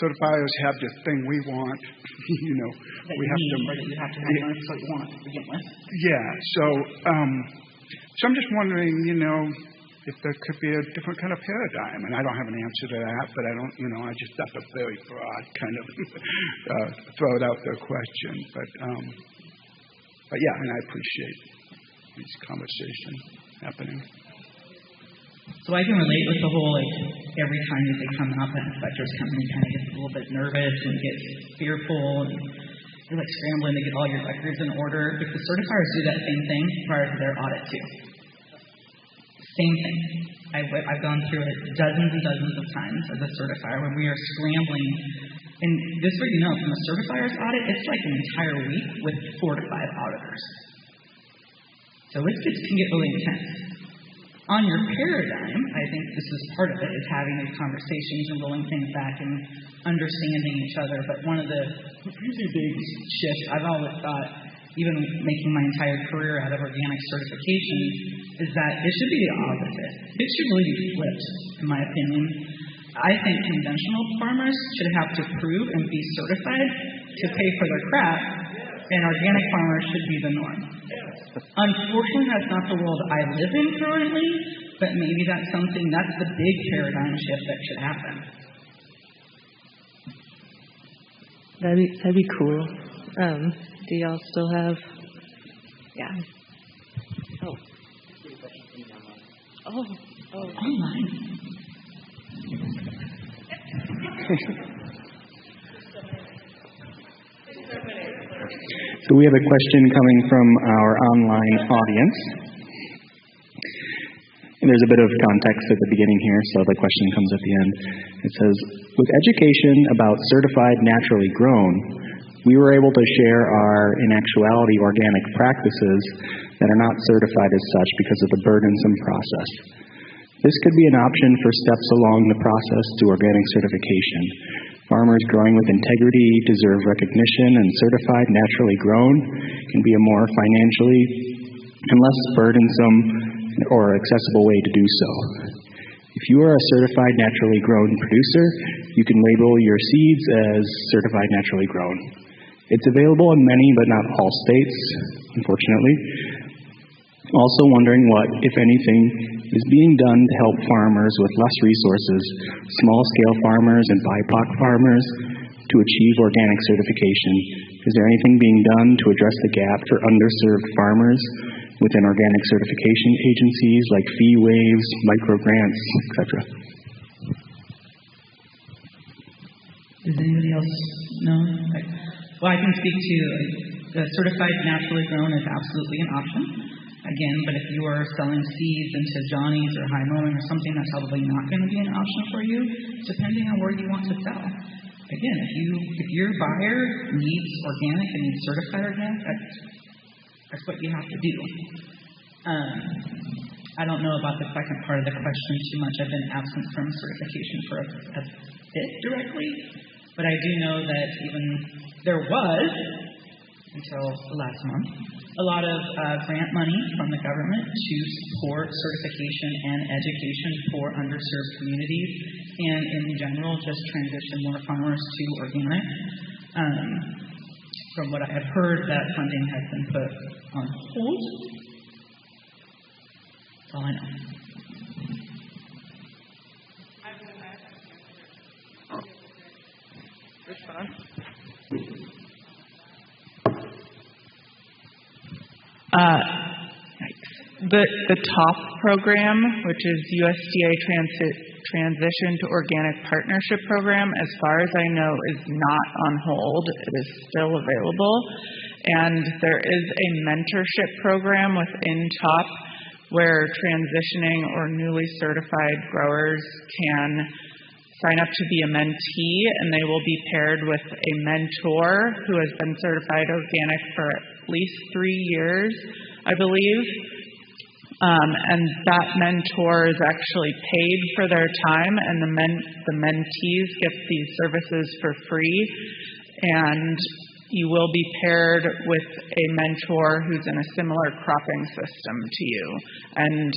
Certifiers have this thing we want. We have to. You have to have what you want to begin with. Yeah. So I'm just wondering, if there could be a different kind of paradigm, and I don't have an answer to that, but I don't, that's a very broad kind of throw it out there question. But yeah, and I appreciate these conversations happening. So I can relate with the whole, every time they come up and inspectors come in, you kind of get a little bit nervous and get fearful, and you're scrambling to get all your records in order. If the certifiers do that same thing prior to their audit too. Same thing. I've gone through it dozens and dozens of times as a certifier when we are scrambling. And this way, from a certifier's audit, it's like an entire week with 4 to 5 auditors. So it can get really intense. On your paradigm, I think this is part of it, is having these conversations and rolling things back and understanding each other. But one of the really big shifts I've always thought, even making my entire career out of organic certification, is that it should be the opposite. It should really be flipped, in my opinion. I think conventional farmers should have to prove and be certified to pay for their crap, and organic farmers should be the norm. Unfortunately, that's not the world I live in currently, but maybe that's the big paradigm shift that should happen. That'd be cool. Do y'all still have? Yeah. Online. So we have a question coming from our online audience. And there's a bit of context at the beginning here, so the question comes at the end. It says, with education about certified naturally grown, we were able to share our, in actuality, organic practices that are not certified as such because of the burdensome process. This could be an option for steps along the process to organic certification. Farmers growing with integrity deserve recognition, and certified naturally grown can be a more financially and less burdensome or accessible way to do so. If you are a certified naturally grown producer, you can label your seeds as certified naturally grown. It's available in many but not all states, unfortunately. Also wondering what, if anything, is being done to help farmers with less resources, small-scale farmers and BIPOC farmers, to achieve organic certification. Is there anything being done to address the gap for underserved farmers within organic certification agencies like fee waves, micro-grants, etc.? Does anybody else know? Well, I can speak to the certified naturally grown is absolutely an option. Again, but if you are selling seeds into Johnny's or High Mowing or something, that's probably not going to be an option for you, depending on where you want to sell. Again, if your buyer needs organic and needs certified organic, that's what you have to do. I don't know about the second part of the question too much. I've been absent from certification for a bit directly, but I do know that even there was, until last month, a lot of grant money from the government to support certification and education for underserved communities, and in general, just transition more farmers to organic. From what I have heard, that funding has been put on hold. That's all I know. The TOP program, which is USDA Transition to Organic Partnership Program, as far as I know, is not on hold. It is still available. And there is a mentorship program within TOP where transitioning or newly certified growers can sign up to be a mentee, and they will be paired with a mentor who has been certified organic for at least 3 years, I believe. And that mentor is actually paid for their time, and the mentees get these services for free. And you will be paired with a mentor who's in a similar cropping system to you. And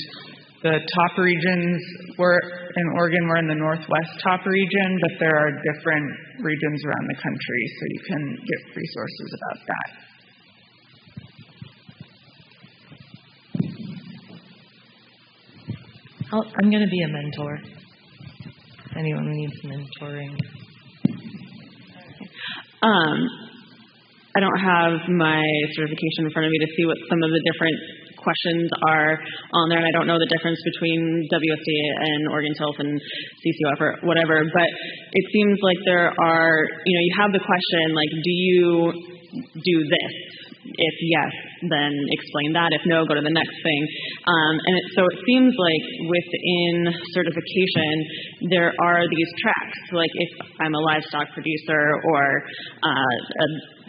the top regions in Oregon, we're in the Northwest top region, but there are different regions around the country, so you can get resources about that. I'm going to be a mentor. Anyone who needs mentoring. I don't have my certification in front of me to see what some of the different questions are on there, and I don't know the difference between WSDA and Oregon Tilth and CCOF or whatever, but it seems like there are, you have the question, like, do you do this? If yes, then explain that. If no, go to the next thing. So it seems like within certification, there are these tracks. Like if I'm a livestock producer or a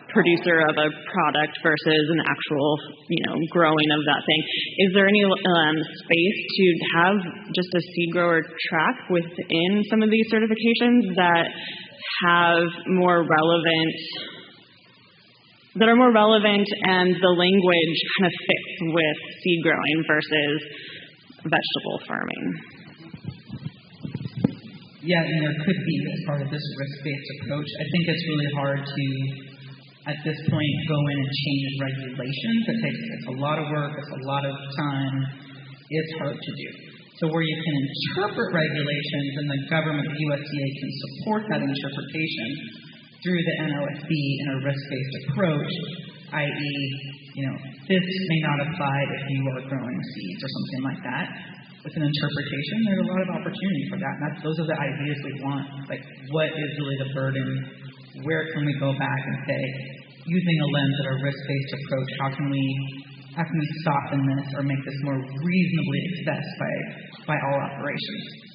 producer of a product versus an actual, growing of that thing. Is there any space to have just a seed grower track within some of these certifications that have more relevant? That are more relevant and the language kind of fits with seed growing versus vegetable farming. Yeah, and there could be as part of this risk-based approach. I think it's really hard to, at this point, go in and change regulations. It's a lot of work, it's a lot of time. It's hard to do. So where you can interpret regulations and the government, the USDA, can support that interpretation through the NOSB in a risk-based approach, i.e., this may not apply if you are growing seeds or something like that. With an interpretation, there's a lot of opportunity for that. And those are the ideas we want. Like, what is really the burden? Where can we go back and say, using a lens of a risk-based approach, how can we soften this or make this more reasonably assessed by all operations?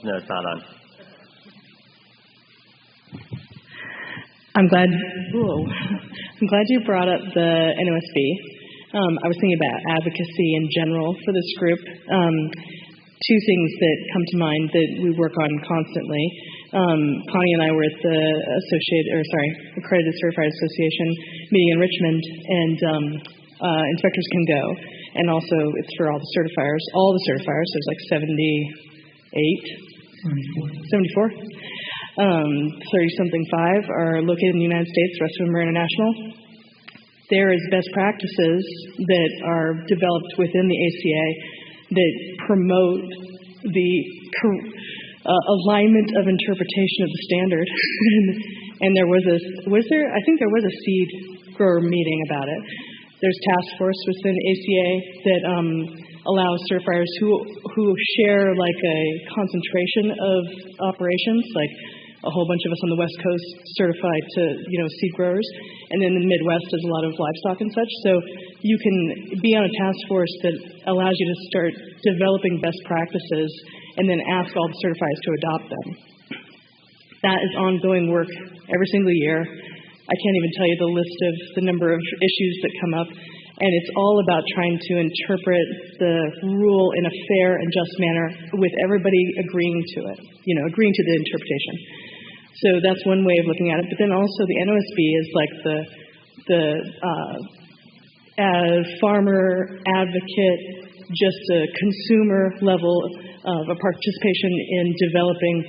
No, it's not on. I'm glad you brought up the NOSB. I was thinking about advocacy in general for this group. Two things that come to mind that we work on constantly. Connie and I were at the Accredited Certifiers Association meeting in Richmond, and inspectors can go. And also, it's for all the certifiers. All the certifiers, there's like 74. 30-something 5 are located in the United States, the rest of them are international. There is best practices that are developed within the ACA that promote the alignment of interpretation of the standard. And there was I think there was a seed grower meeting about it. There's task force within ACA that allows certifiers who share like a concentration of operations, like a whole bunch of us on the West Coast certified to, seed growers, and then the Midwest does a lot of livestock and such. So you can be on a task force that allows you to start developing best practices and then ask all the certifiers to adopt them. That is ongoing work every single year. I can't even tell you the list of the number of issues that come up, and it's all about trying to interpret the rule in a fair and just manner with everybody agreeing to it, agreeing to the interpretation. So that's one way of looking at it. But then also the NOSB is like the farmer advocate, just a consumer level of a participation in developing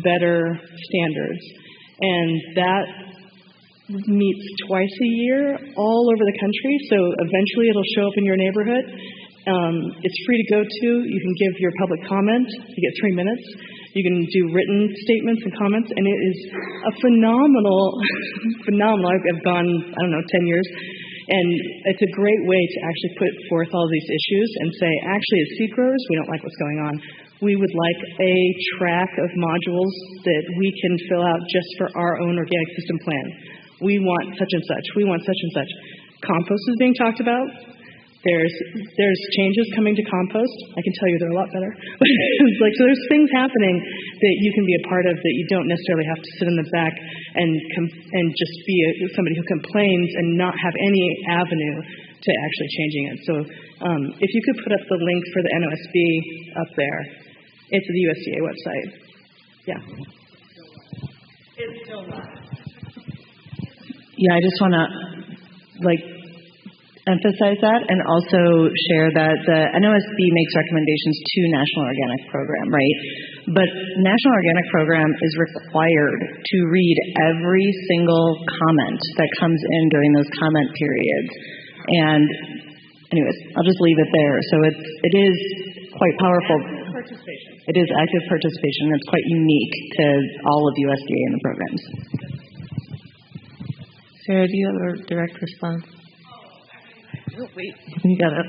better standards. And that meets twice a year all over the country, so eventually it'll show up in your neighborhood. It's free to go to. You can give your public comment. You get 3 minutes. You can do written statements and comments, and it is a phenomenal. I've gone, 10 years, and it's a great way to actually put forth all these issues and say, actually, as seed growers, we don't like what's going on. We would like a track of modules that we can fill out just for our own organic system plan. We want such and such. We want such and such. Compost is being talked about. There's changes coming to compost. I can tell you they're a lot better. So there's things happening that you can be a part of that you don't necessarily have to sit in the back and just be somebody who complains and not have any avenue to actually changing it. So if you could put up the link for the NOSB up there, it's the USDA website. Yeah. It's still live. Yeah, I just want to emphasize that and also share that the NOSB makes recommendations to National Organic Program, right? But National Organic Program is required to read every single comment that comes in during those comment periods. And anyways, I'll just leave it there. So it is quite powerful. It is active participation. It's quite unique to all of USDA in the programs. Sarah, do you have a direct response? Oh, wait. You got it.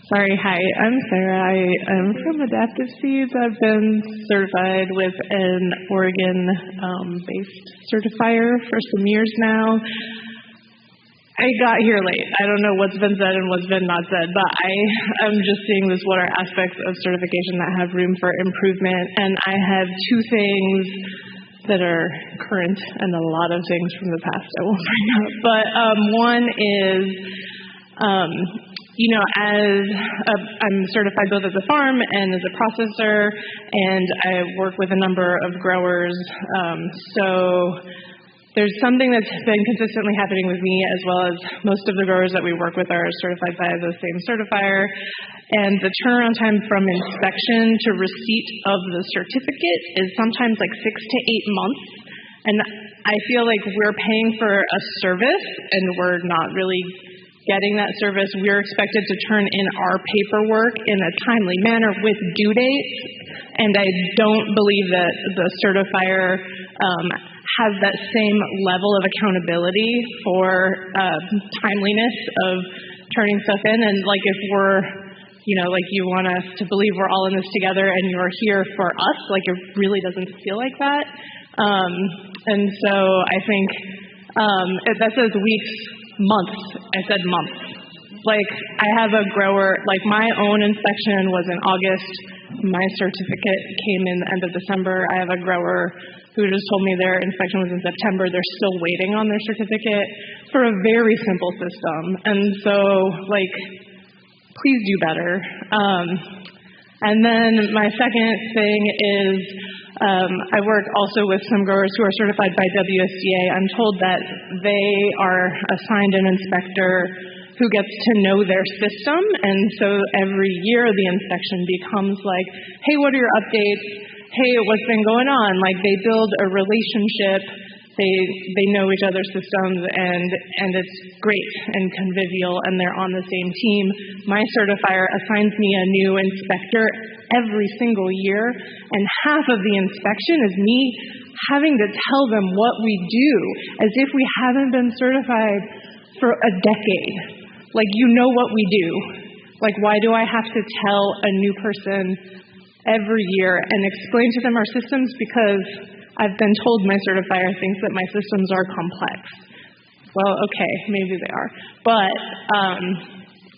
Sorry, hi, I'm Sarah. I am from Adaptive Seeds. I've been certified with an Oregon-based certifier for some years now. I got here late. I don't know what's been said and what's been not said, but I'm just seeing this, what are aspects of certification that have room for improvement. And I have two things that are current and a lot of things from the past I won't bring up. But one is, I'm certified both as a farm and as a processor, and I work with a number of growers. So there's something that's been consistently happening with me, as well as most of the growers that we work with are certified by the same certifier. And the turnaround time from inspection to receipt of the certificate is sometimes like 6 to 8 months. And I feel like we're paying for a service and we're not really getting that service. We're expected to turn in our paperwork in a timely manner with due dates. And I don't believe that the certifier has that same level of accountability for timeliness of turning stuff in. And like if we're, you want us to believe we're all in this together and you're here for us, like it really doesn't feel like that. And so I think that says weeks, months. I said months. Like I have a grower, like my own inspection was in August. My certificate came in the end of December. I have a grower who just told me their inspection was in September. They're still waiting on their certificate for a very simple system. And so, please do better. And then my second thing is I work also with some growers who are certified by WSDA. I'm told that they are assigned an inspector who gets to know their system. And so every year the inspection becomes like, hey, what are your updates? Hey, what's been going on? Like they build a relationship, they know each other's systems, and it's great and convivial, and they're on the same team. My certifier assigns me a new inspector every single year, and half of the inspection is me having to tell them what we do as if we haven't been certified for a decade. Like, you know what we do. Like, why do I have to tell a new person every year and explain to them our systems? Because I've been told my certifier thinks that my systems are complex. Well, okay, maybe they are. But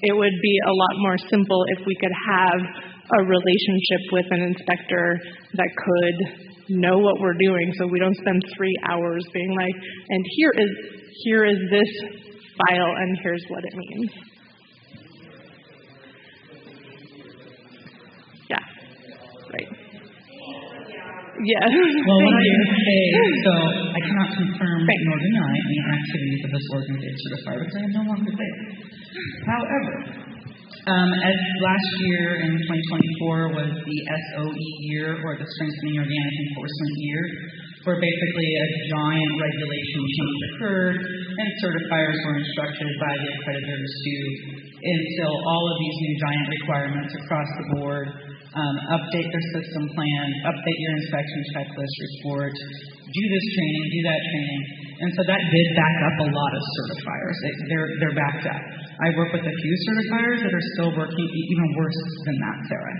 it would be a lot more simple if we could have a relationship with an inspector that could know what we're doing, so we don't spend 3 hours being like, and here is this file, and here's what it means. Yeah, right. Yeah. Well, what I can say, so I cannot confirm nor deny any activities of this organization certifier because I am no longer there. However, as last year in 2024 was the SOE year, or the Strengthening Organic Enforcement year, where basically a giant regulation change occurred, and certifiers were instructed by the accreditors to instill all of these new giant requirements across the board, update their system plan, update your inspection checklist report, do this training, do that training. And so that did back up a lot of certifiers. They're backed up. I work with a few certifiers that are still working even worse than that, Sarah,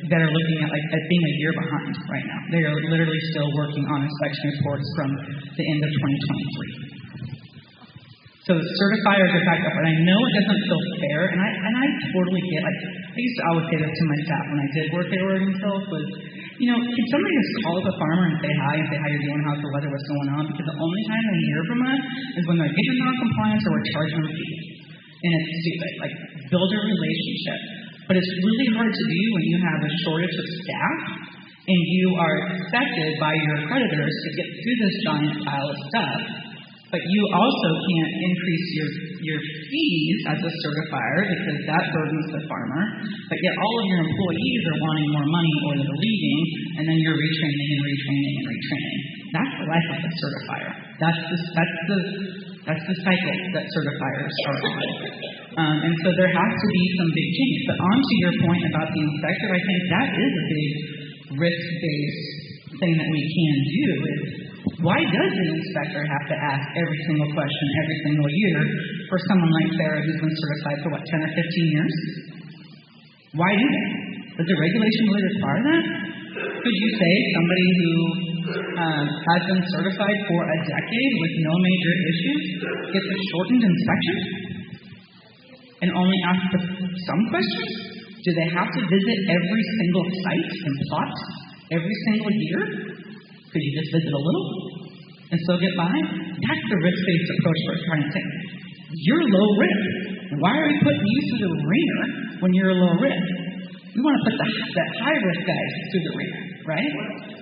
that are looking at at being a year behind right now. They are literally still working on inspection reports from the end of 2023. So certifiers are backed up, and I know it doesn't feel fair, and I totally get, I used to always say this to my staff when I did work at Oregon Health was, can somebody just call up a farmer and say hi how you're doing, how's the weather, what's going on? Because the only time they hear from us is when they're getting non-compliance or we're charging them a fee. And it's stupid. Build a relationship. But it's really hard to do when you have a shortage of staff and you are expected by your accreditors to get through this giant pile of stuff. But you also can't increase your fees as a certifier because that burdens the farmer. But yet all of your employees are wanting more money or they're leaving, and then you're retraining and retraining and retraining. That's the life of a certifier. That's the cycle that certifiers are on. And so there has to be some big change. But on to your point about the inspector, I think that is a big risk-based thing that we can do is, why does an inspector have to ask every single question every single year for someone like Sarah who's been certified for 10 or 15 years? Why do that? Does the regulation really require that? Could you say somebody who has been certified for a decade with no major issues gets a shortened inspection and only asks some questions? Do they have to visit every single site and plot every single year? Could you just visit a little and still get by? That's the risk-based approach we're trying to take. You're low risk. Why are we putting you through the ringer when you're low risk? We want to put the high-risk guys through the ringer, right?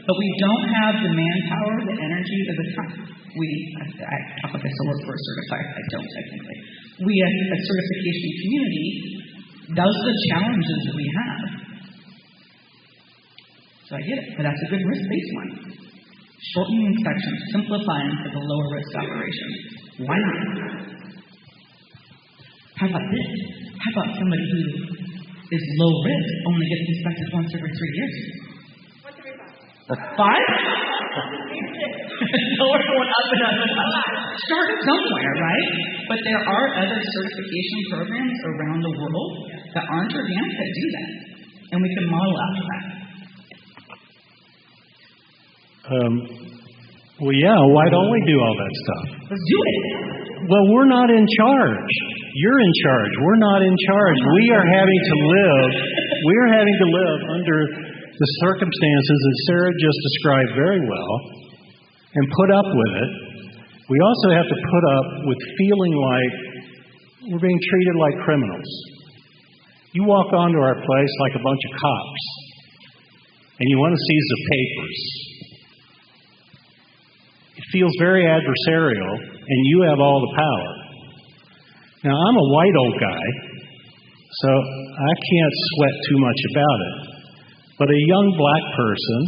But we don't have the manpower, the energy, or the time. I talk like I still work for a certifier. I don't technically. We, as a certification community, those are the challenges that we have. So I get it, but that's a good risk-based one. Shortening inspections, simplifying for the lower risk operations. Why not? How about this? How about somebody who is low risk only gets inspected once every 3 years? Once every 5? 5? So we're going up and up and up. Start somewhere, right? But there are other certification programs around the world that aren't organic that do that. And we can model after that. Well, yeah, why don't we do all that stuff? Let's do it. Well, we're not in charge. You're in charge. We're not in charge. We are having to live under the circumstances that Sarah just described very well and put up with it. We also have to put up with feeling like we're being treated like criminals. You walk onto our place like a bunch of cops and you want to seize the papers. It feels very adversarial, and you have all the power. Now, I'm a white old guy, so I can't sweat too much about it. But a young black person,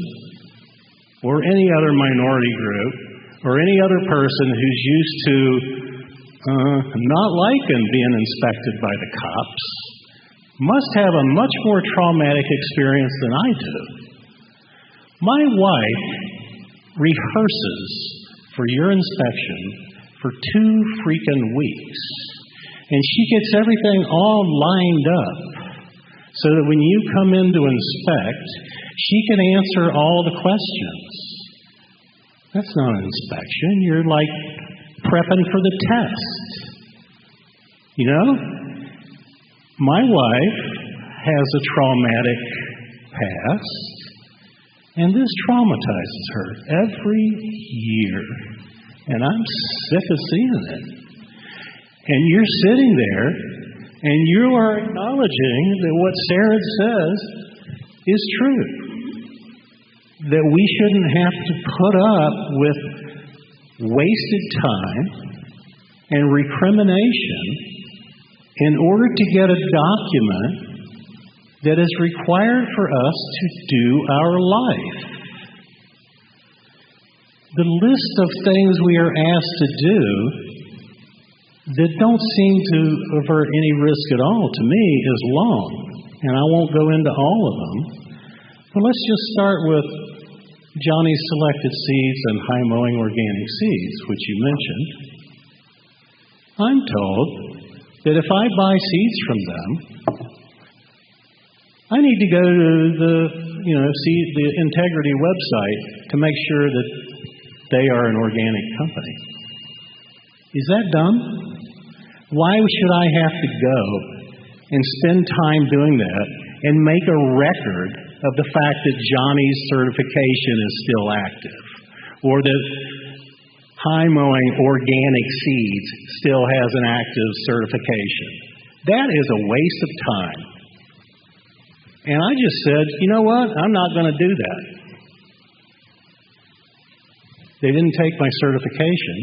or any other minority group, or any other person who's used to not liking being inspected by the cops, must have a much more traumatic experience than I do. My wife rehearses for your inspection for 2 freaking weeks. And she gets everything all lined up so that when you come in to inspect, she can answer all the questions. That's not an inspection. You're like prepping for the test. You know? My wife has a traumatic past, and this traumatizes her every year. And I'm sick of seeing it. And you're sitting there, and you are acknowledging that what Sarah says is true. That we shouldn't have to put up with wasted time and recrimination in order to get a document that is required for us to do our life. The list of things we are asked to do that don't seem to avert any risk at all to me is long, and I won't go into all of them. But let's just start with Johnny's Selected Seeds and High Mowing Organic Seeds, which you mentioned. I'm told that if I buy seeds from them, I need to go to the Integrity website to make sure that they are an organic company. Is that dumb? Why should I have to go and spend time doing that and make a record of the fact that Johnny's certification is still active, or that High Mowing Organic Seeds still has an active certification? That is a waste of time. And I just said, you know what? I'm not going to do that. They didn't take my certification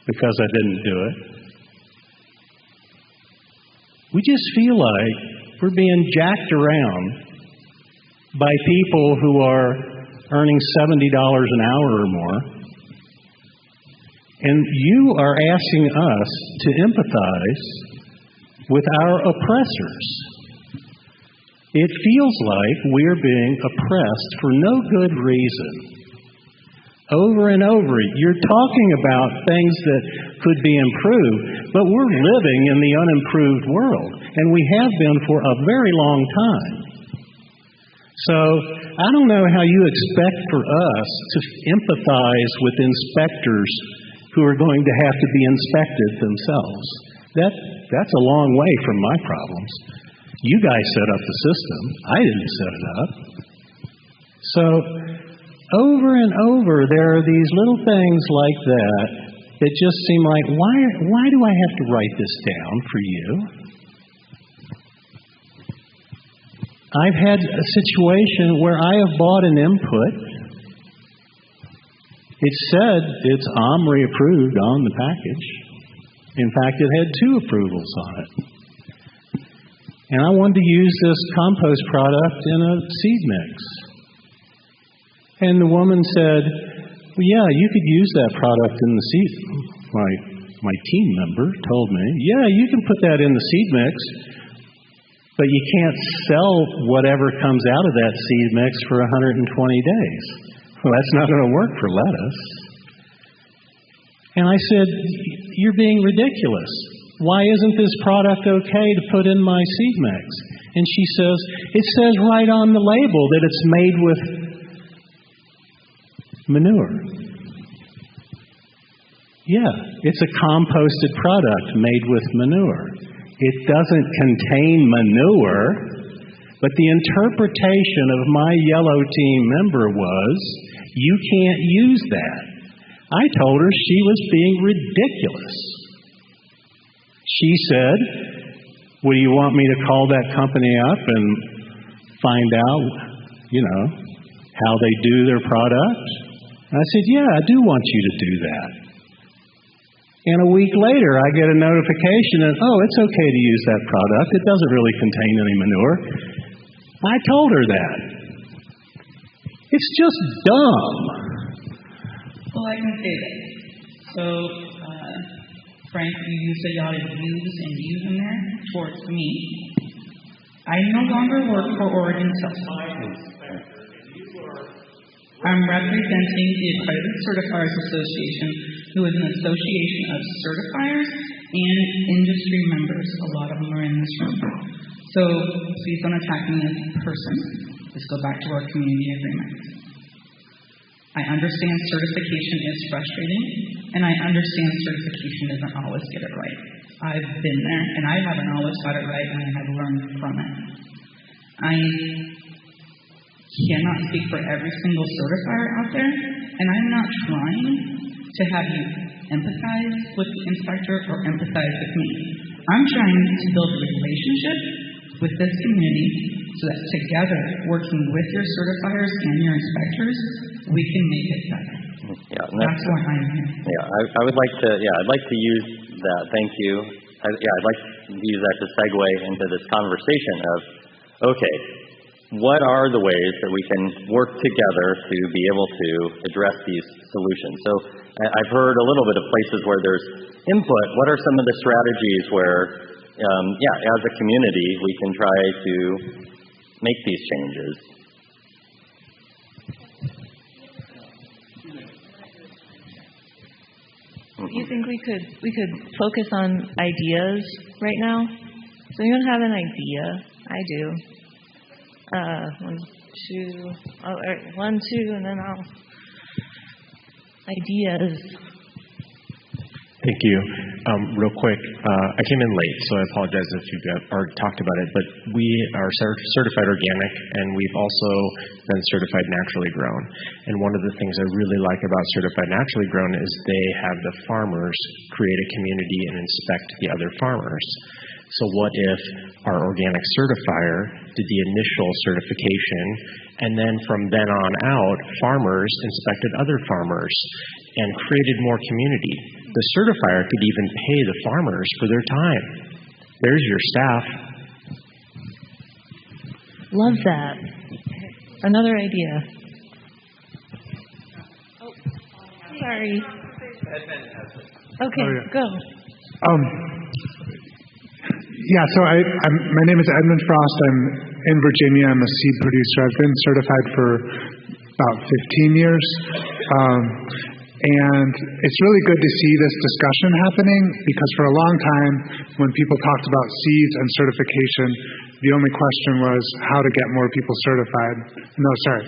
because I didn't do it. We just feel like we're being jacked around by people who are earning $70 an hour or more. And you are asking us to empathize with our oppressors. It feels like we're being oppressed for no good reason. Over and over, you're talking about things that could be improved, but we're living in the unimproved world, and we have been for a very long time. So I don't know how you expect for us to empathize with inspectors who are going to have to be inspected themselves. That's a long way from my problems. You guys set up the system. I didn't set it up. So over and over, there are these little things like that that just seem like, why do I have to write this down for you? I've had a situation where I have bought an input. It said it's OMRI approved on the package. In fact, it had 2 approvals on it. And I wanted to use this compost product in a seed mix. And the woman said, well, yeah, you could use that product in the seed. My team member told me, yeah, you can put that in the seed mix, but you can't sell whatever comes out of that seed mix for 120 days. Well, that's not going to work for lettuce. And I said, you're being ridiculous. Why isn't this product okay to put in my seed mix? And she says, it says right on the label that it's made with manure. Yeah, it's a composted product made with manure. It doesn't contain manure, but the interpretation of my yellow team member was, you can't use that. I told her she was being ridiculous. She said, well, do you want me to call that company up and find out, how they do their product? And I said, yeah, I do want you to do that. And a week later, I get a notification that, it's okay to use that product. It doesn't really contain any manure. I told her that. It's just dumb. Well, I can say that. So, Frank, you used a lot of yous and yous in there towards me. I no longer work for Oregon Saltwater. I'm representing the Accredited Certifiers Association, who is an association of certifiers and industry members. A lot of them are in this room. So please don't attack me as a person. Let's go back to our community agreement. I understand certification is frustrating, and I understand certification doesn't always get it right. I've been there, and I haven't always got it right, and I have learned from it. I cannot speak for every single certifier out there, and I'm not trying to have you empathize with the inspector or empathize with me. I'm trying to build a relationship with this community so that together, working with your certifiers and your inspectors, we can make it better. Yeah, that's why I'm here. Yeah, I'd like to use that. Thank you. I'd like to use that to segue into this conversation of, okay, what are the ways that we can work together to be able to address these solutions? So I've heard a little bit of places where there's input. What are some of the strategies where, as a community, we can try to make these changes? Do you think we could focus on ideas right now? Does anyone have an idea? I do. 1, 2. Oh, all right. 1, 2, and then I'll. Ideas. Thank you. Real quick, I came in late, so I apologize if you've already talked about it, but we are certified organic, and we've also been certified naturally grown. And one of the things I really like about certified naturally grown is they have the farmers create a community and inspect the other farmers. So what if our organic certifier did the initial certification, and then from then on out, farmers inspected other farmers and created more community? The certifier could even pay the farmers for their time. There's your staff. Love that. Another idea. Oh, sorry. Okay, go. Yeah, so my name is Edmund Frost. I'm in Virginia. I'm a seed producer. I've been certified for about 15 years. And it's really good to see this discussion happening, because for a long time, when people talked about seeds and certification, the only question was how to get more people certified. No, sorry.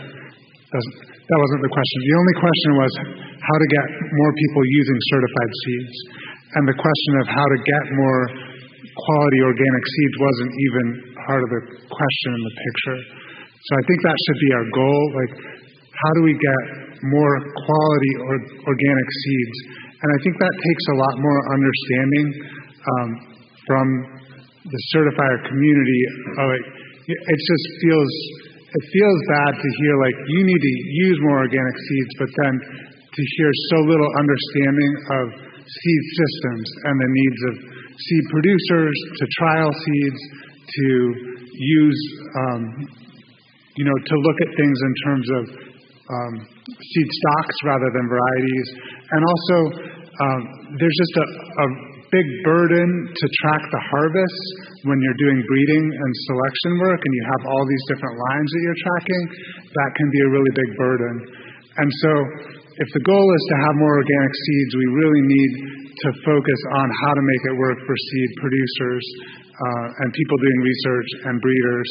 That wasn't the question. The only question was how to get more people using certified seeds. And the question of how to get more quality organic seeds wasn't even part of the question in the picture. So I think that should be our goal. Like, how do we get more quality organic seeds? And I think that takes a lot more understanding from the certifier community. It just feels bad to hear like you need to use more organic seeds, but then to hear so little understanding of seed systems and the needs of seed producers to trial seeds, to use, to look at things in terms of seed stocks rather than varieties. And also, there's just a big burden to track the harvest when you're doing breeding and selection work and you have all these different lines that you're tracking. That can be a really big burden. And so if the goal is to have more organic seeds, we really need to focus on how to make it work for seed producers and people doing research and breeders.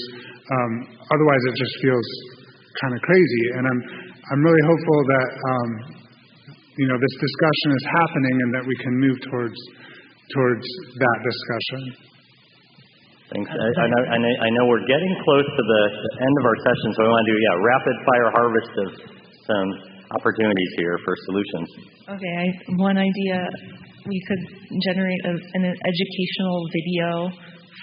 Otherwise, it just feels kind of crazy. And I'm really hopeful that this discussion is happening and that we can move towards that discussion. Thanks. I know we're getting close to the end of our session, so we want to do rapid fire harvest of some opportunities here for solutions. Okay, one idea, we could generate an educational video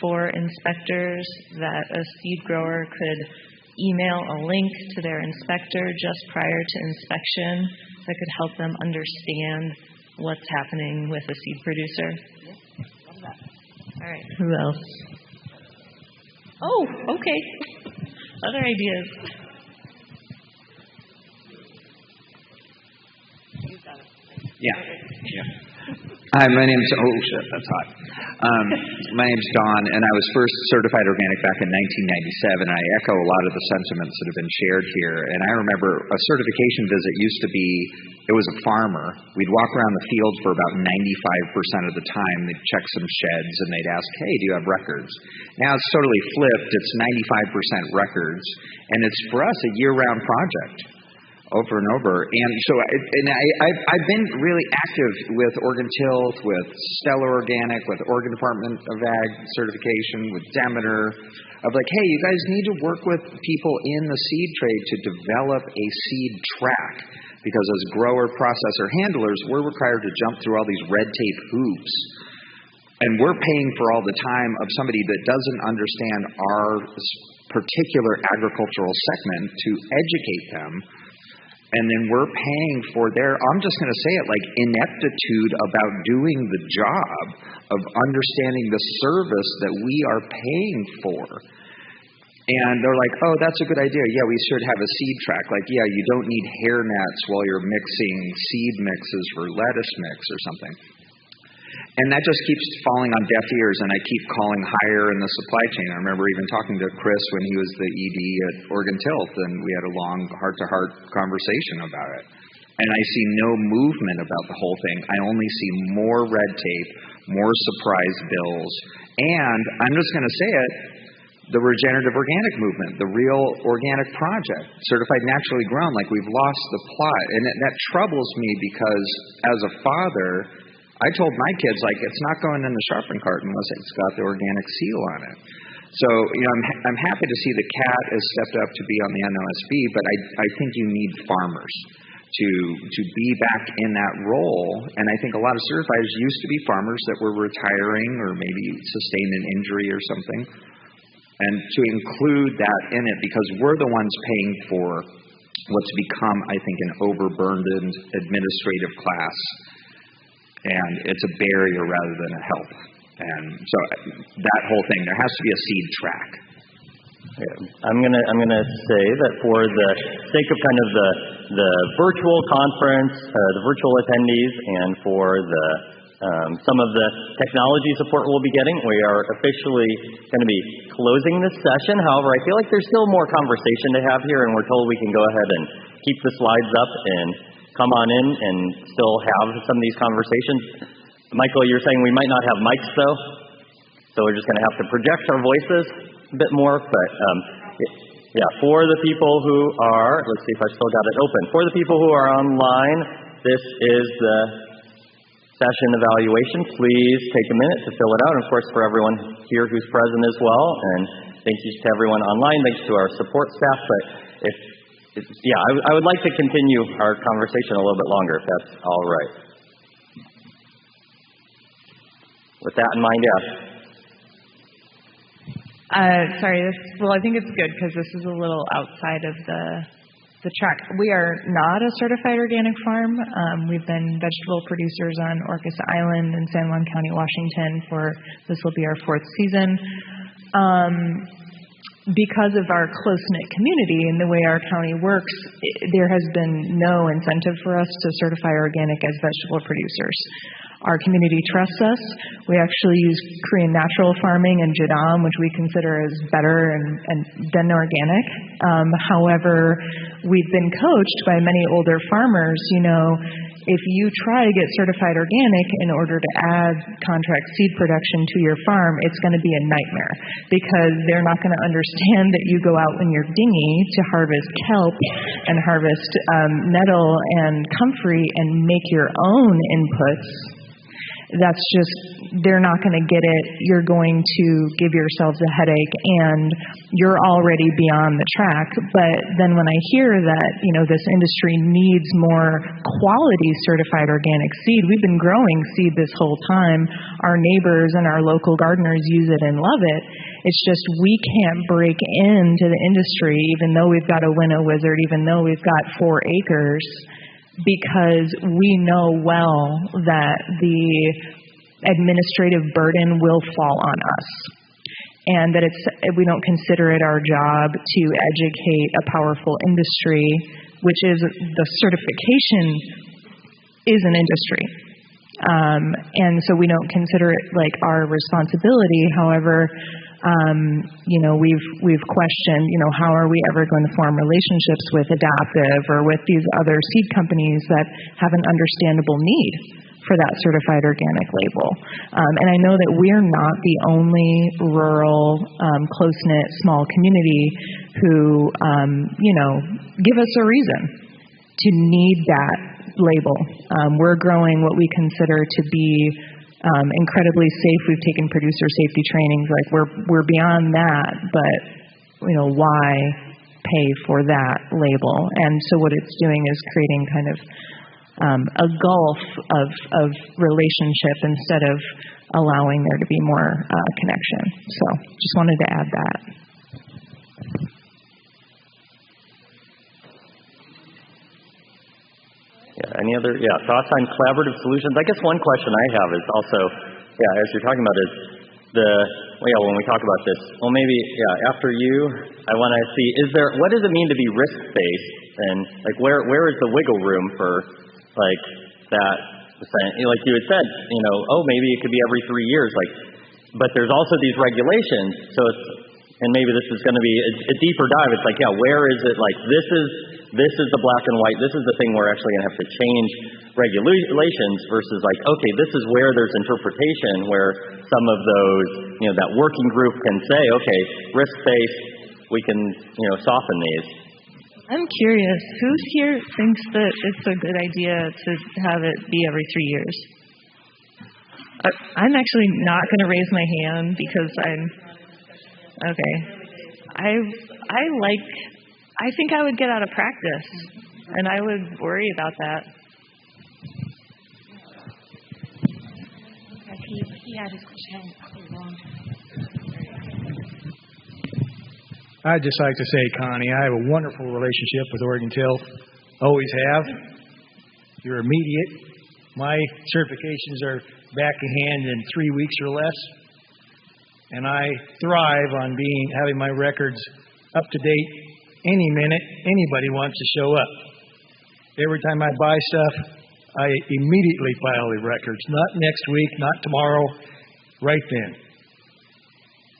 for inspectors that a seed grower could email a link to their inspector just prior to inspection that could help them understand what's happening with a seed producer. Love that. All right, who else? Oh, okay. Other ideas. Yeah. Hi, my name's that's hot. My name's Don, and I was first certified organic back in 1997. I echo a lot of the sentiments that have been shared here. And I remember a certification visit used to be, it was a farmer. We'd walk around the field for about 95% of the time. They'd check some sheds, and they'd ask, hey, do you have records? Now it's totally flipped. It's 95% records, and it's for us a year-round project. Over and over. And so I've been really active with Oregon Tilth, with Stellar Organic, with Oregon Department of Ag certification, with Demeter, of like, hey, you guys need to work with people in the seed trade to develop a seed track. Because as grower, processor, handlers, we're required to jump through all these red tape hoops. And we're paying for all the time of somebody that doesn't understand our particular agricultural segment to educate them. And then we're paying for their, I'm just going to say it, like ineptitude about doing the job of understanding the service that we are paying for. And they're like, oh, that's a good idea. Yeah, we should have a seed track. Like, yeah, you don't need hair nets while you're mixing seed mixes for lettuce mix or something. And that just keeps falling on deaf ears, and I keep calling higher in the supply chain. I remember even talking to Chris when he was the ED at Oregon Tilth, and we had a long heart-to-heart conversation about it. And I see no movement about the whole thing. I only see more red tape, more surprise bills, and I'm just going to say it, the regenerative organic movement, the real organic project, certified naturally grown, like we've lost the plot. And that troubles me because as a father, I told my kids, like, it's not going in the shopping cart unless it's got the organic seal on it. So, you know, I'm happy to see the CAT has stepped up to be on the NOSB, but I think you need farmers to be back in that role. And I think a lot of certifiers used to be farmers that were retiring or maybe sustained an injury or something. And to include that in it, because we're the ones paying for what's become, I think, an overburdened administrative class. And it's a barrier rather than a help. And so that whole thing, there has to be a seed track. Yeah. I'm gonna say that for the sake of kind of the virtual conference, the virtual attendees, and for the some of the technology support we'll be getting, we are officially going to be closing this session. However, I feel like there's still more conversation to have here, and we're told we can go ahead and keep the slides up and come on in and still have some of these conversations. Michael, you're saying we might not have mics, though, so we're just going to have to project our voices a bit more. But, yeah, for the people who are, let's see if I still got it open. For the people who are online, this is the session evaluation. Please take a minute to fill it out. And, of course, for everyone here who's present as well. And thank you to everyone online. Thanks to our support staff. But I would like to continue our conversation a little bit longer, if that's all right. With that in mind, yes. I think it's good because this is a little outside of the track. We are not a certified organic farm. We've been vegetable producers on Orcas Island in San Juan County, Washington this will be our 4th season. Because of our close-knit community and the way our county works, there has been no incentive for us to certify organic as vegetable producers. Our community trusts us. We actually use Korean natural farming and jadam, which we consider as better than organic. However, we've been coached by many older farmers, if you try to get certified organic in order to add contract seed production to your farm, it's going to be a nightmare because they're not going to understand that you go out in your dinghy to harvest kelp and harvest nettle and comfrey and make your own inputs. That's just, they're not going to get it. You're going to give yourselves a headache and you're already beyond the track. But then when I hear that, this industry needs more quality certified organic seed, we've been growing seed this whole time. Our neighbors and our local gardeners use it and love it. It's just we can't break into the industry even though we've got a winnow wizard, even though we've got 4 acres. Because we know well that the administrative burden will fall on us and that we don't consider it our job to educate a powerful industry, which is the certification is an industry. And so we don't consider it like our responsibility. However, we've questioned, how are we ever going to form relationships with Adaptive or with these other seed companies that have an understandable need for that certified organic label. And I know that we're not the only rural, close-knit, small community who, give us a reason to need that label. We're growing what we consider to be incredibly safe. We've taken producer safety trainings. Like we're beyond that, but why pay for that label? And so what it's doing is creating kind of a gulf of relationship instead of allowing there to be more connection. So just wanted to add that. Any other thoughts on collaborative solutions? I guess one question I have is also, as you're talking about is when we talk about this, after you, I want to see, what does it mean to be risk-based, and like where is the wiggle room for like that? Like you had said, maybe it could be every 3 years, but there's also these regulations, so it's, and maybe this is going to be a deeper dive. It's like, where is it? Like this is the black and white. This is the thing we're actually going to have to change regulations versus like, okay, this is where there's interpretation, where some of those, that working group can say, okay, risk-based, we can, soften these. I'm curious, who here thinks that it's a good idea to have it be every 3 years? I'm actually not going to raise my hand because okay. I think I would get out of practice, and I would worry about that. He had his question wrong. I'd just like to say, Connie, I have a wonderful relationship with Oregon Till. Always have. You're immediate. My certifications are back in hand in 3 weeks or less. And I thrive on having my records up to date any minute anybody wants to show up. Every time I buy stuff, I immediately file the records. Not next week, not tomorrow, right then.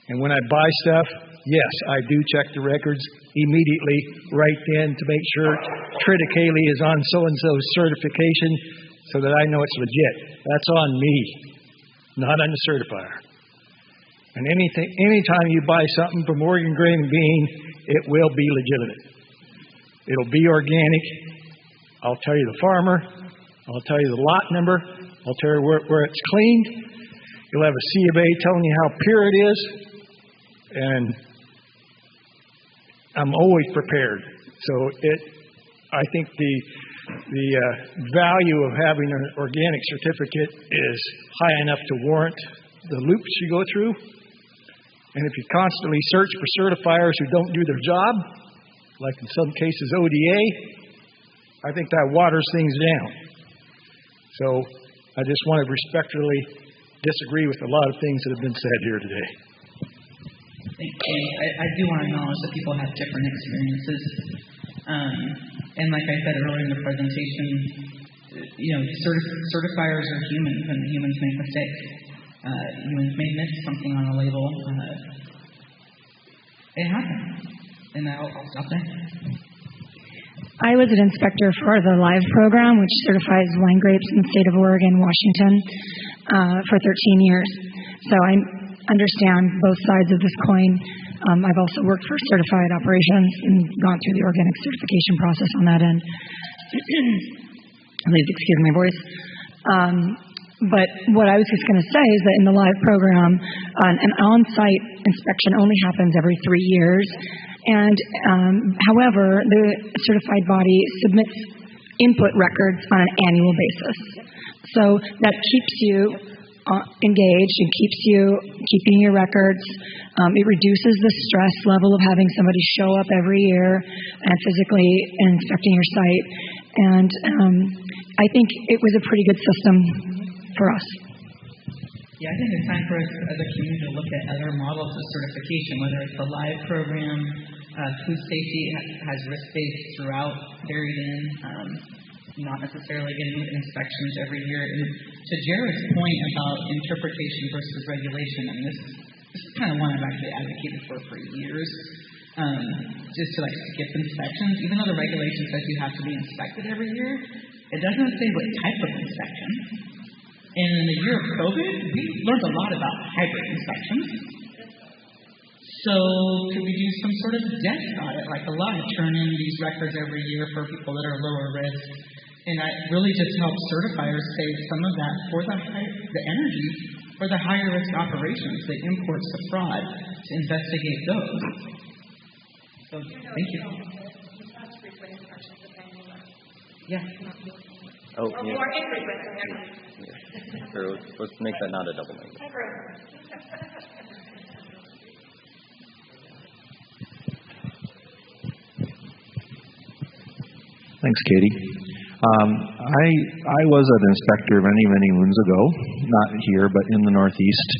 And when I buy stuff, yes, I do check the records immediately right then to make sure Triticale is on so-and-so's certification so that I know it's legit. That's on me, not on the certifier. And anytime you buy something from Oregon Grain and Bean, it will be legitimate. It'll be organic. I'll tell you the farmer. I'll tell you the lot number. I'll tell you where it's cleaned. You'll have a C of A telling you how pure it is. And I'm always prepared. So I think the value of having an organic certificate is high enough to warrant the loops you go through. And if you constantly search for certifiers who don't do their job, like in some cases ODA, I think that waters things down. So I just want to respectfully disagree with a lot of things that have been said here today. Thank you. I do want to acknowledge that people have different experiences. And like I said earlier in the presentation, certifiers are humans, and humans make mistakes. Humans may miss something on a label. It happens. And I'll stop there. I was an inspector for the LIVE program, which certifies wine grapes in the state of Oregon, Washington, for 13 years. So I understand both sides of this coin. I've also worked for certified operations and gone through the organic certification process on that end. Please excuse my voice. But what I was just going to say is that in the LIVE program, an on-site inspection only happens every 3 years. And however, the certified body submits input records on an annual basis. So that keeps you engaged and keeps you keeping your records. It reduces the stress level of having somebody show up every year and physically inspecting your site. And I think it was a pretty good system for us. Yeah, I think it's time for us as a community to look at other models of certification, whether it's the LIVE program, food safety has risk-based throughout buried in. not necessarily getting inspections every year. And to Jared's point about interpretation versus regulation, and this is kind of one I've actually advocated for years, just to like skip inspections, even though the regulation says you have to be inspected every year, it doesn't say what type of inspection. And in the year of COVID, we learned a lot about hybrid inspections. So could we do some sort of desk audit, like a live, turn in these records every year for people that are lower risk, and that really just helps certifiers save some of that for the energy for the higher risk operations, the imports, the fraud, to investigate those. So thank you. Yeah. Oh, yeah. Sure, let's make that not a double negative. Thanks, Katie. I was an inspector many moons ago, not here, but in the Northeast.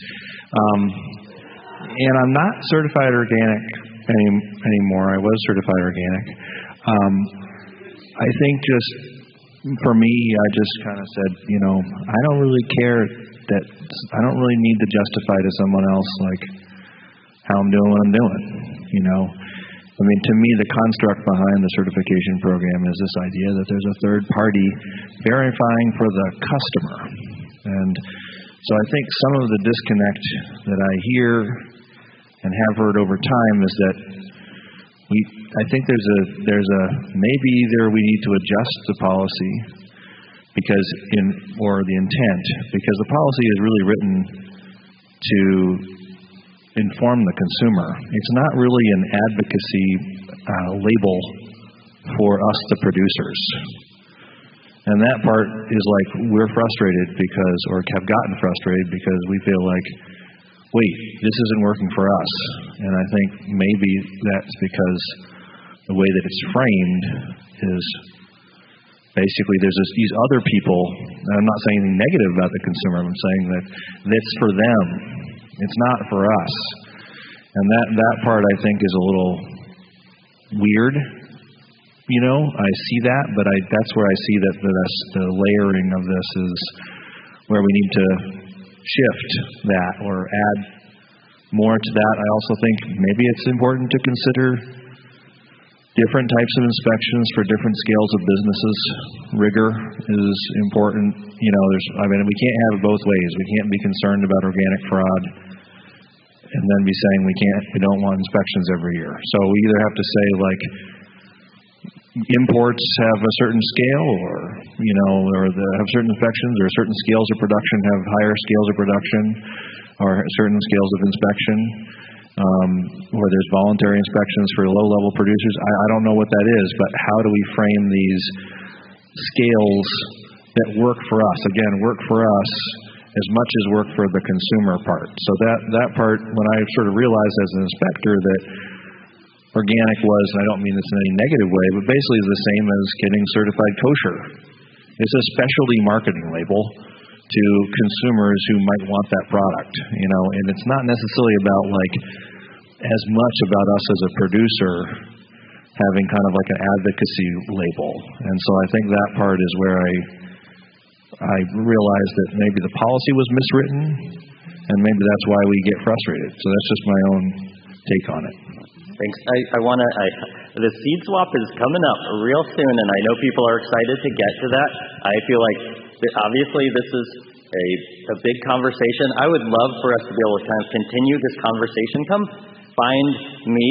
And I'm not certified organic anymore. I was certified organic. I think just for me, I just kind of said, I don't really care that I don't really need to justify to someone else like how I'm doing what I'm doing. I mean, to me, the construct behind the certification program is this idea that there's a third party verifying for the customer. And so I think some of the disconnect that I hear and have heard over time is that I think there's a maybe either we need to adjust the policy or the intent, because the policy is really written to inform the consumer. It's not really an advocacy label for us, the producers. And that part is like we're frustrated or have gotten frustrated because we feel like, wait, this isn't working for us. And I think maybe that's because the way that it's framed is basically there's these other people, and I'm not saying anything negative about the consumer, I'm saying that it's for them. It's not for us. And that part I think is a little weird. I see that, but that's where I see that the layering of this is where we need to shift that or add more to that. I also think maybe it's important to consider different types of inspections for different scales of businesses. Rigor is important. We can't have it both ways. We can't be concerned about organic fraud and then be saying we don't want inspections every year. So we either have to say like imports have a certain scale or have certain inspections, or certain scales of production have higher scales of production or certain scales of inspection, or there's voluntary inspections for low-level producers. I don't know what that is, but how do we frame these scales that work for us? Again, work for us as much as work for the consumer part. So that part, when I sort of realized as an inspector that organic was, and I don't mean this in any negative way, but basically is the same as getting certified kosher. It's a specialty marketing label to consumers who might want that product, and it's not necessarily about like as much about us as a producer having kind of like an advocacy label. And so I think that part is where I realized that maybe the policy was miswritten, and maybe that's why we get frustrated. So that's just my own take on it. Thanks. The seed swap is coming up real soon, and I know people are excited to get to that. I feel like obviously this is a big conversation. I would love for us to be able to kind of continue this conversation. Come find me.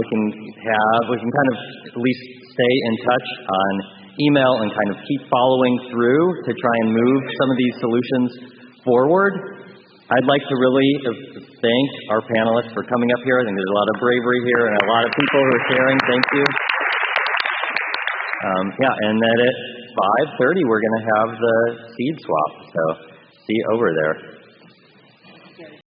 We can kind of at least stay in touch on email and kind of keep following through to try and move some of these solutions forward. I'd like to really thank our panelists for coming up here. I think there's a lot of bravery here and a lot of people who are sharing. Thank you. And then at 5:30 we're going to have the seed swap. So see you over there.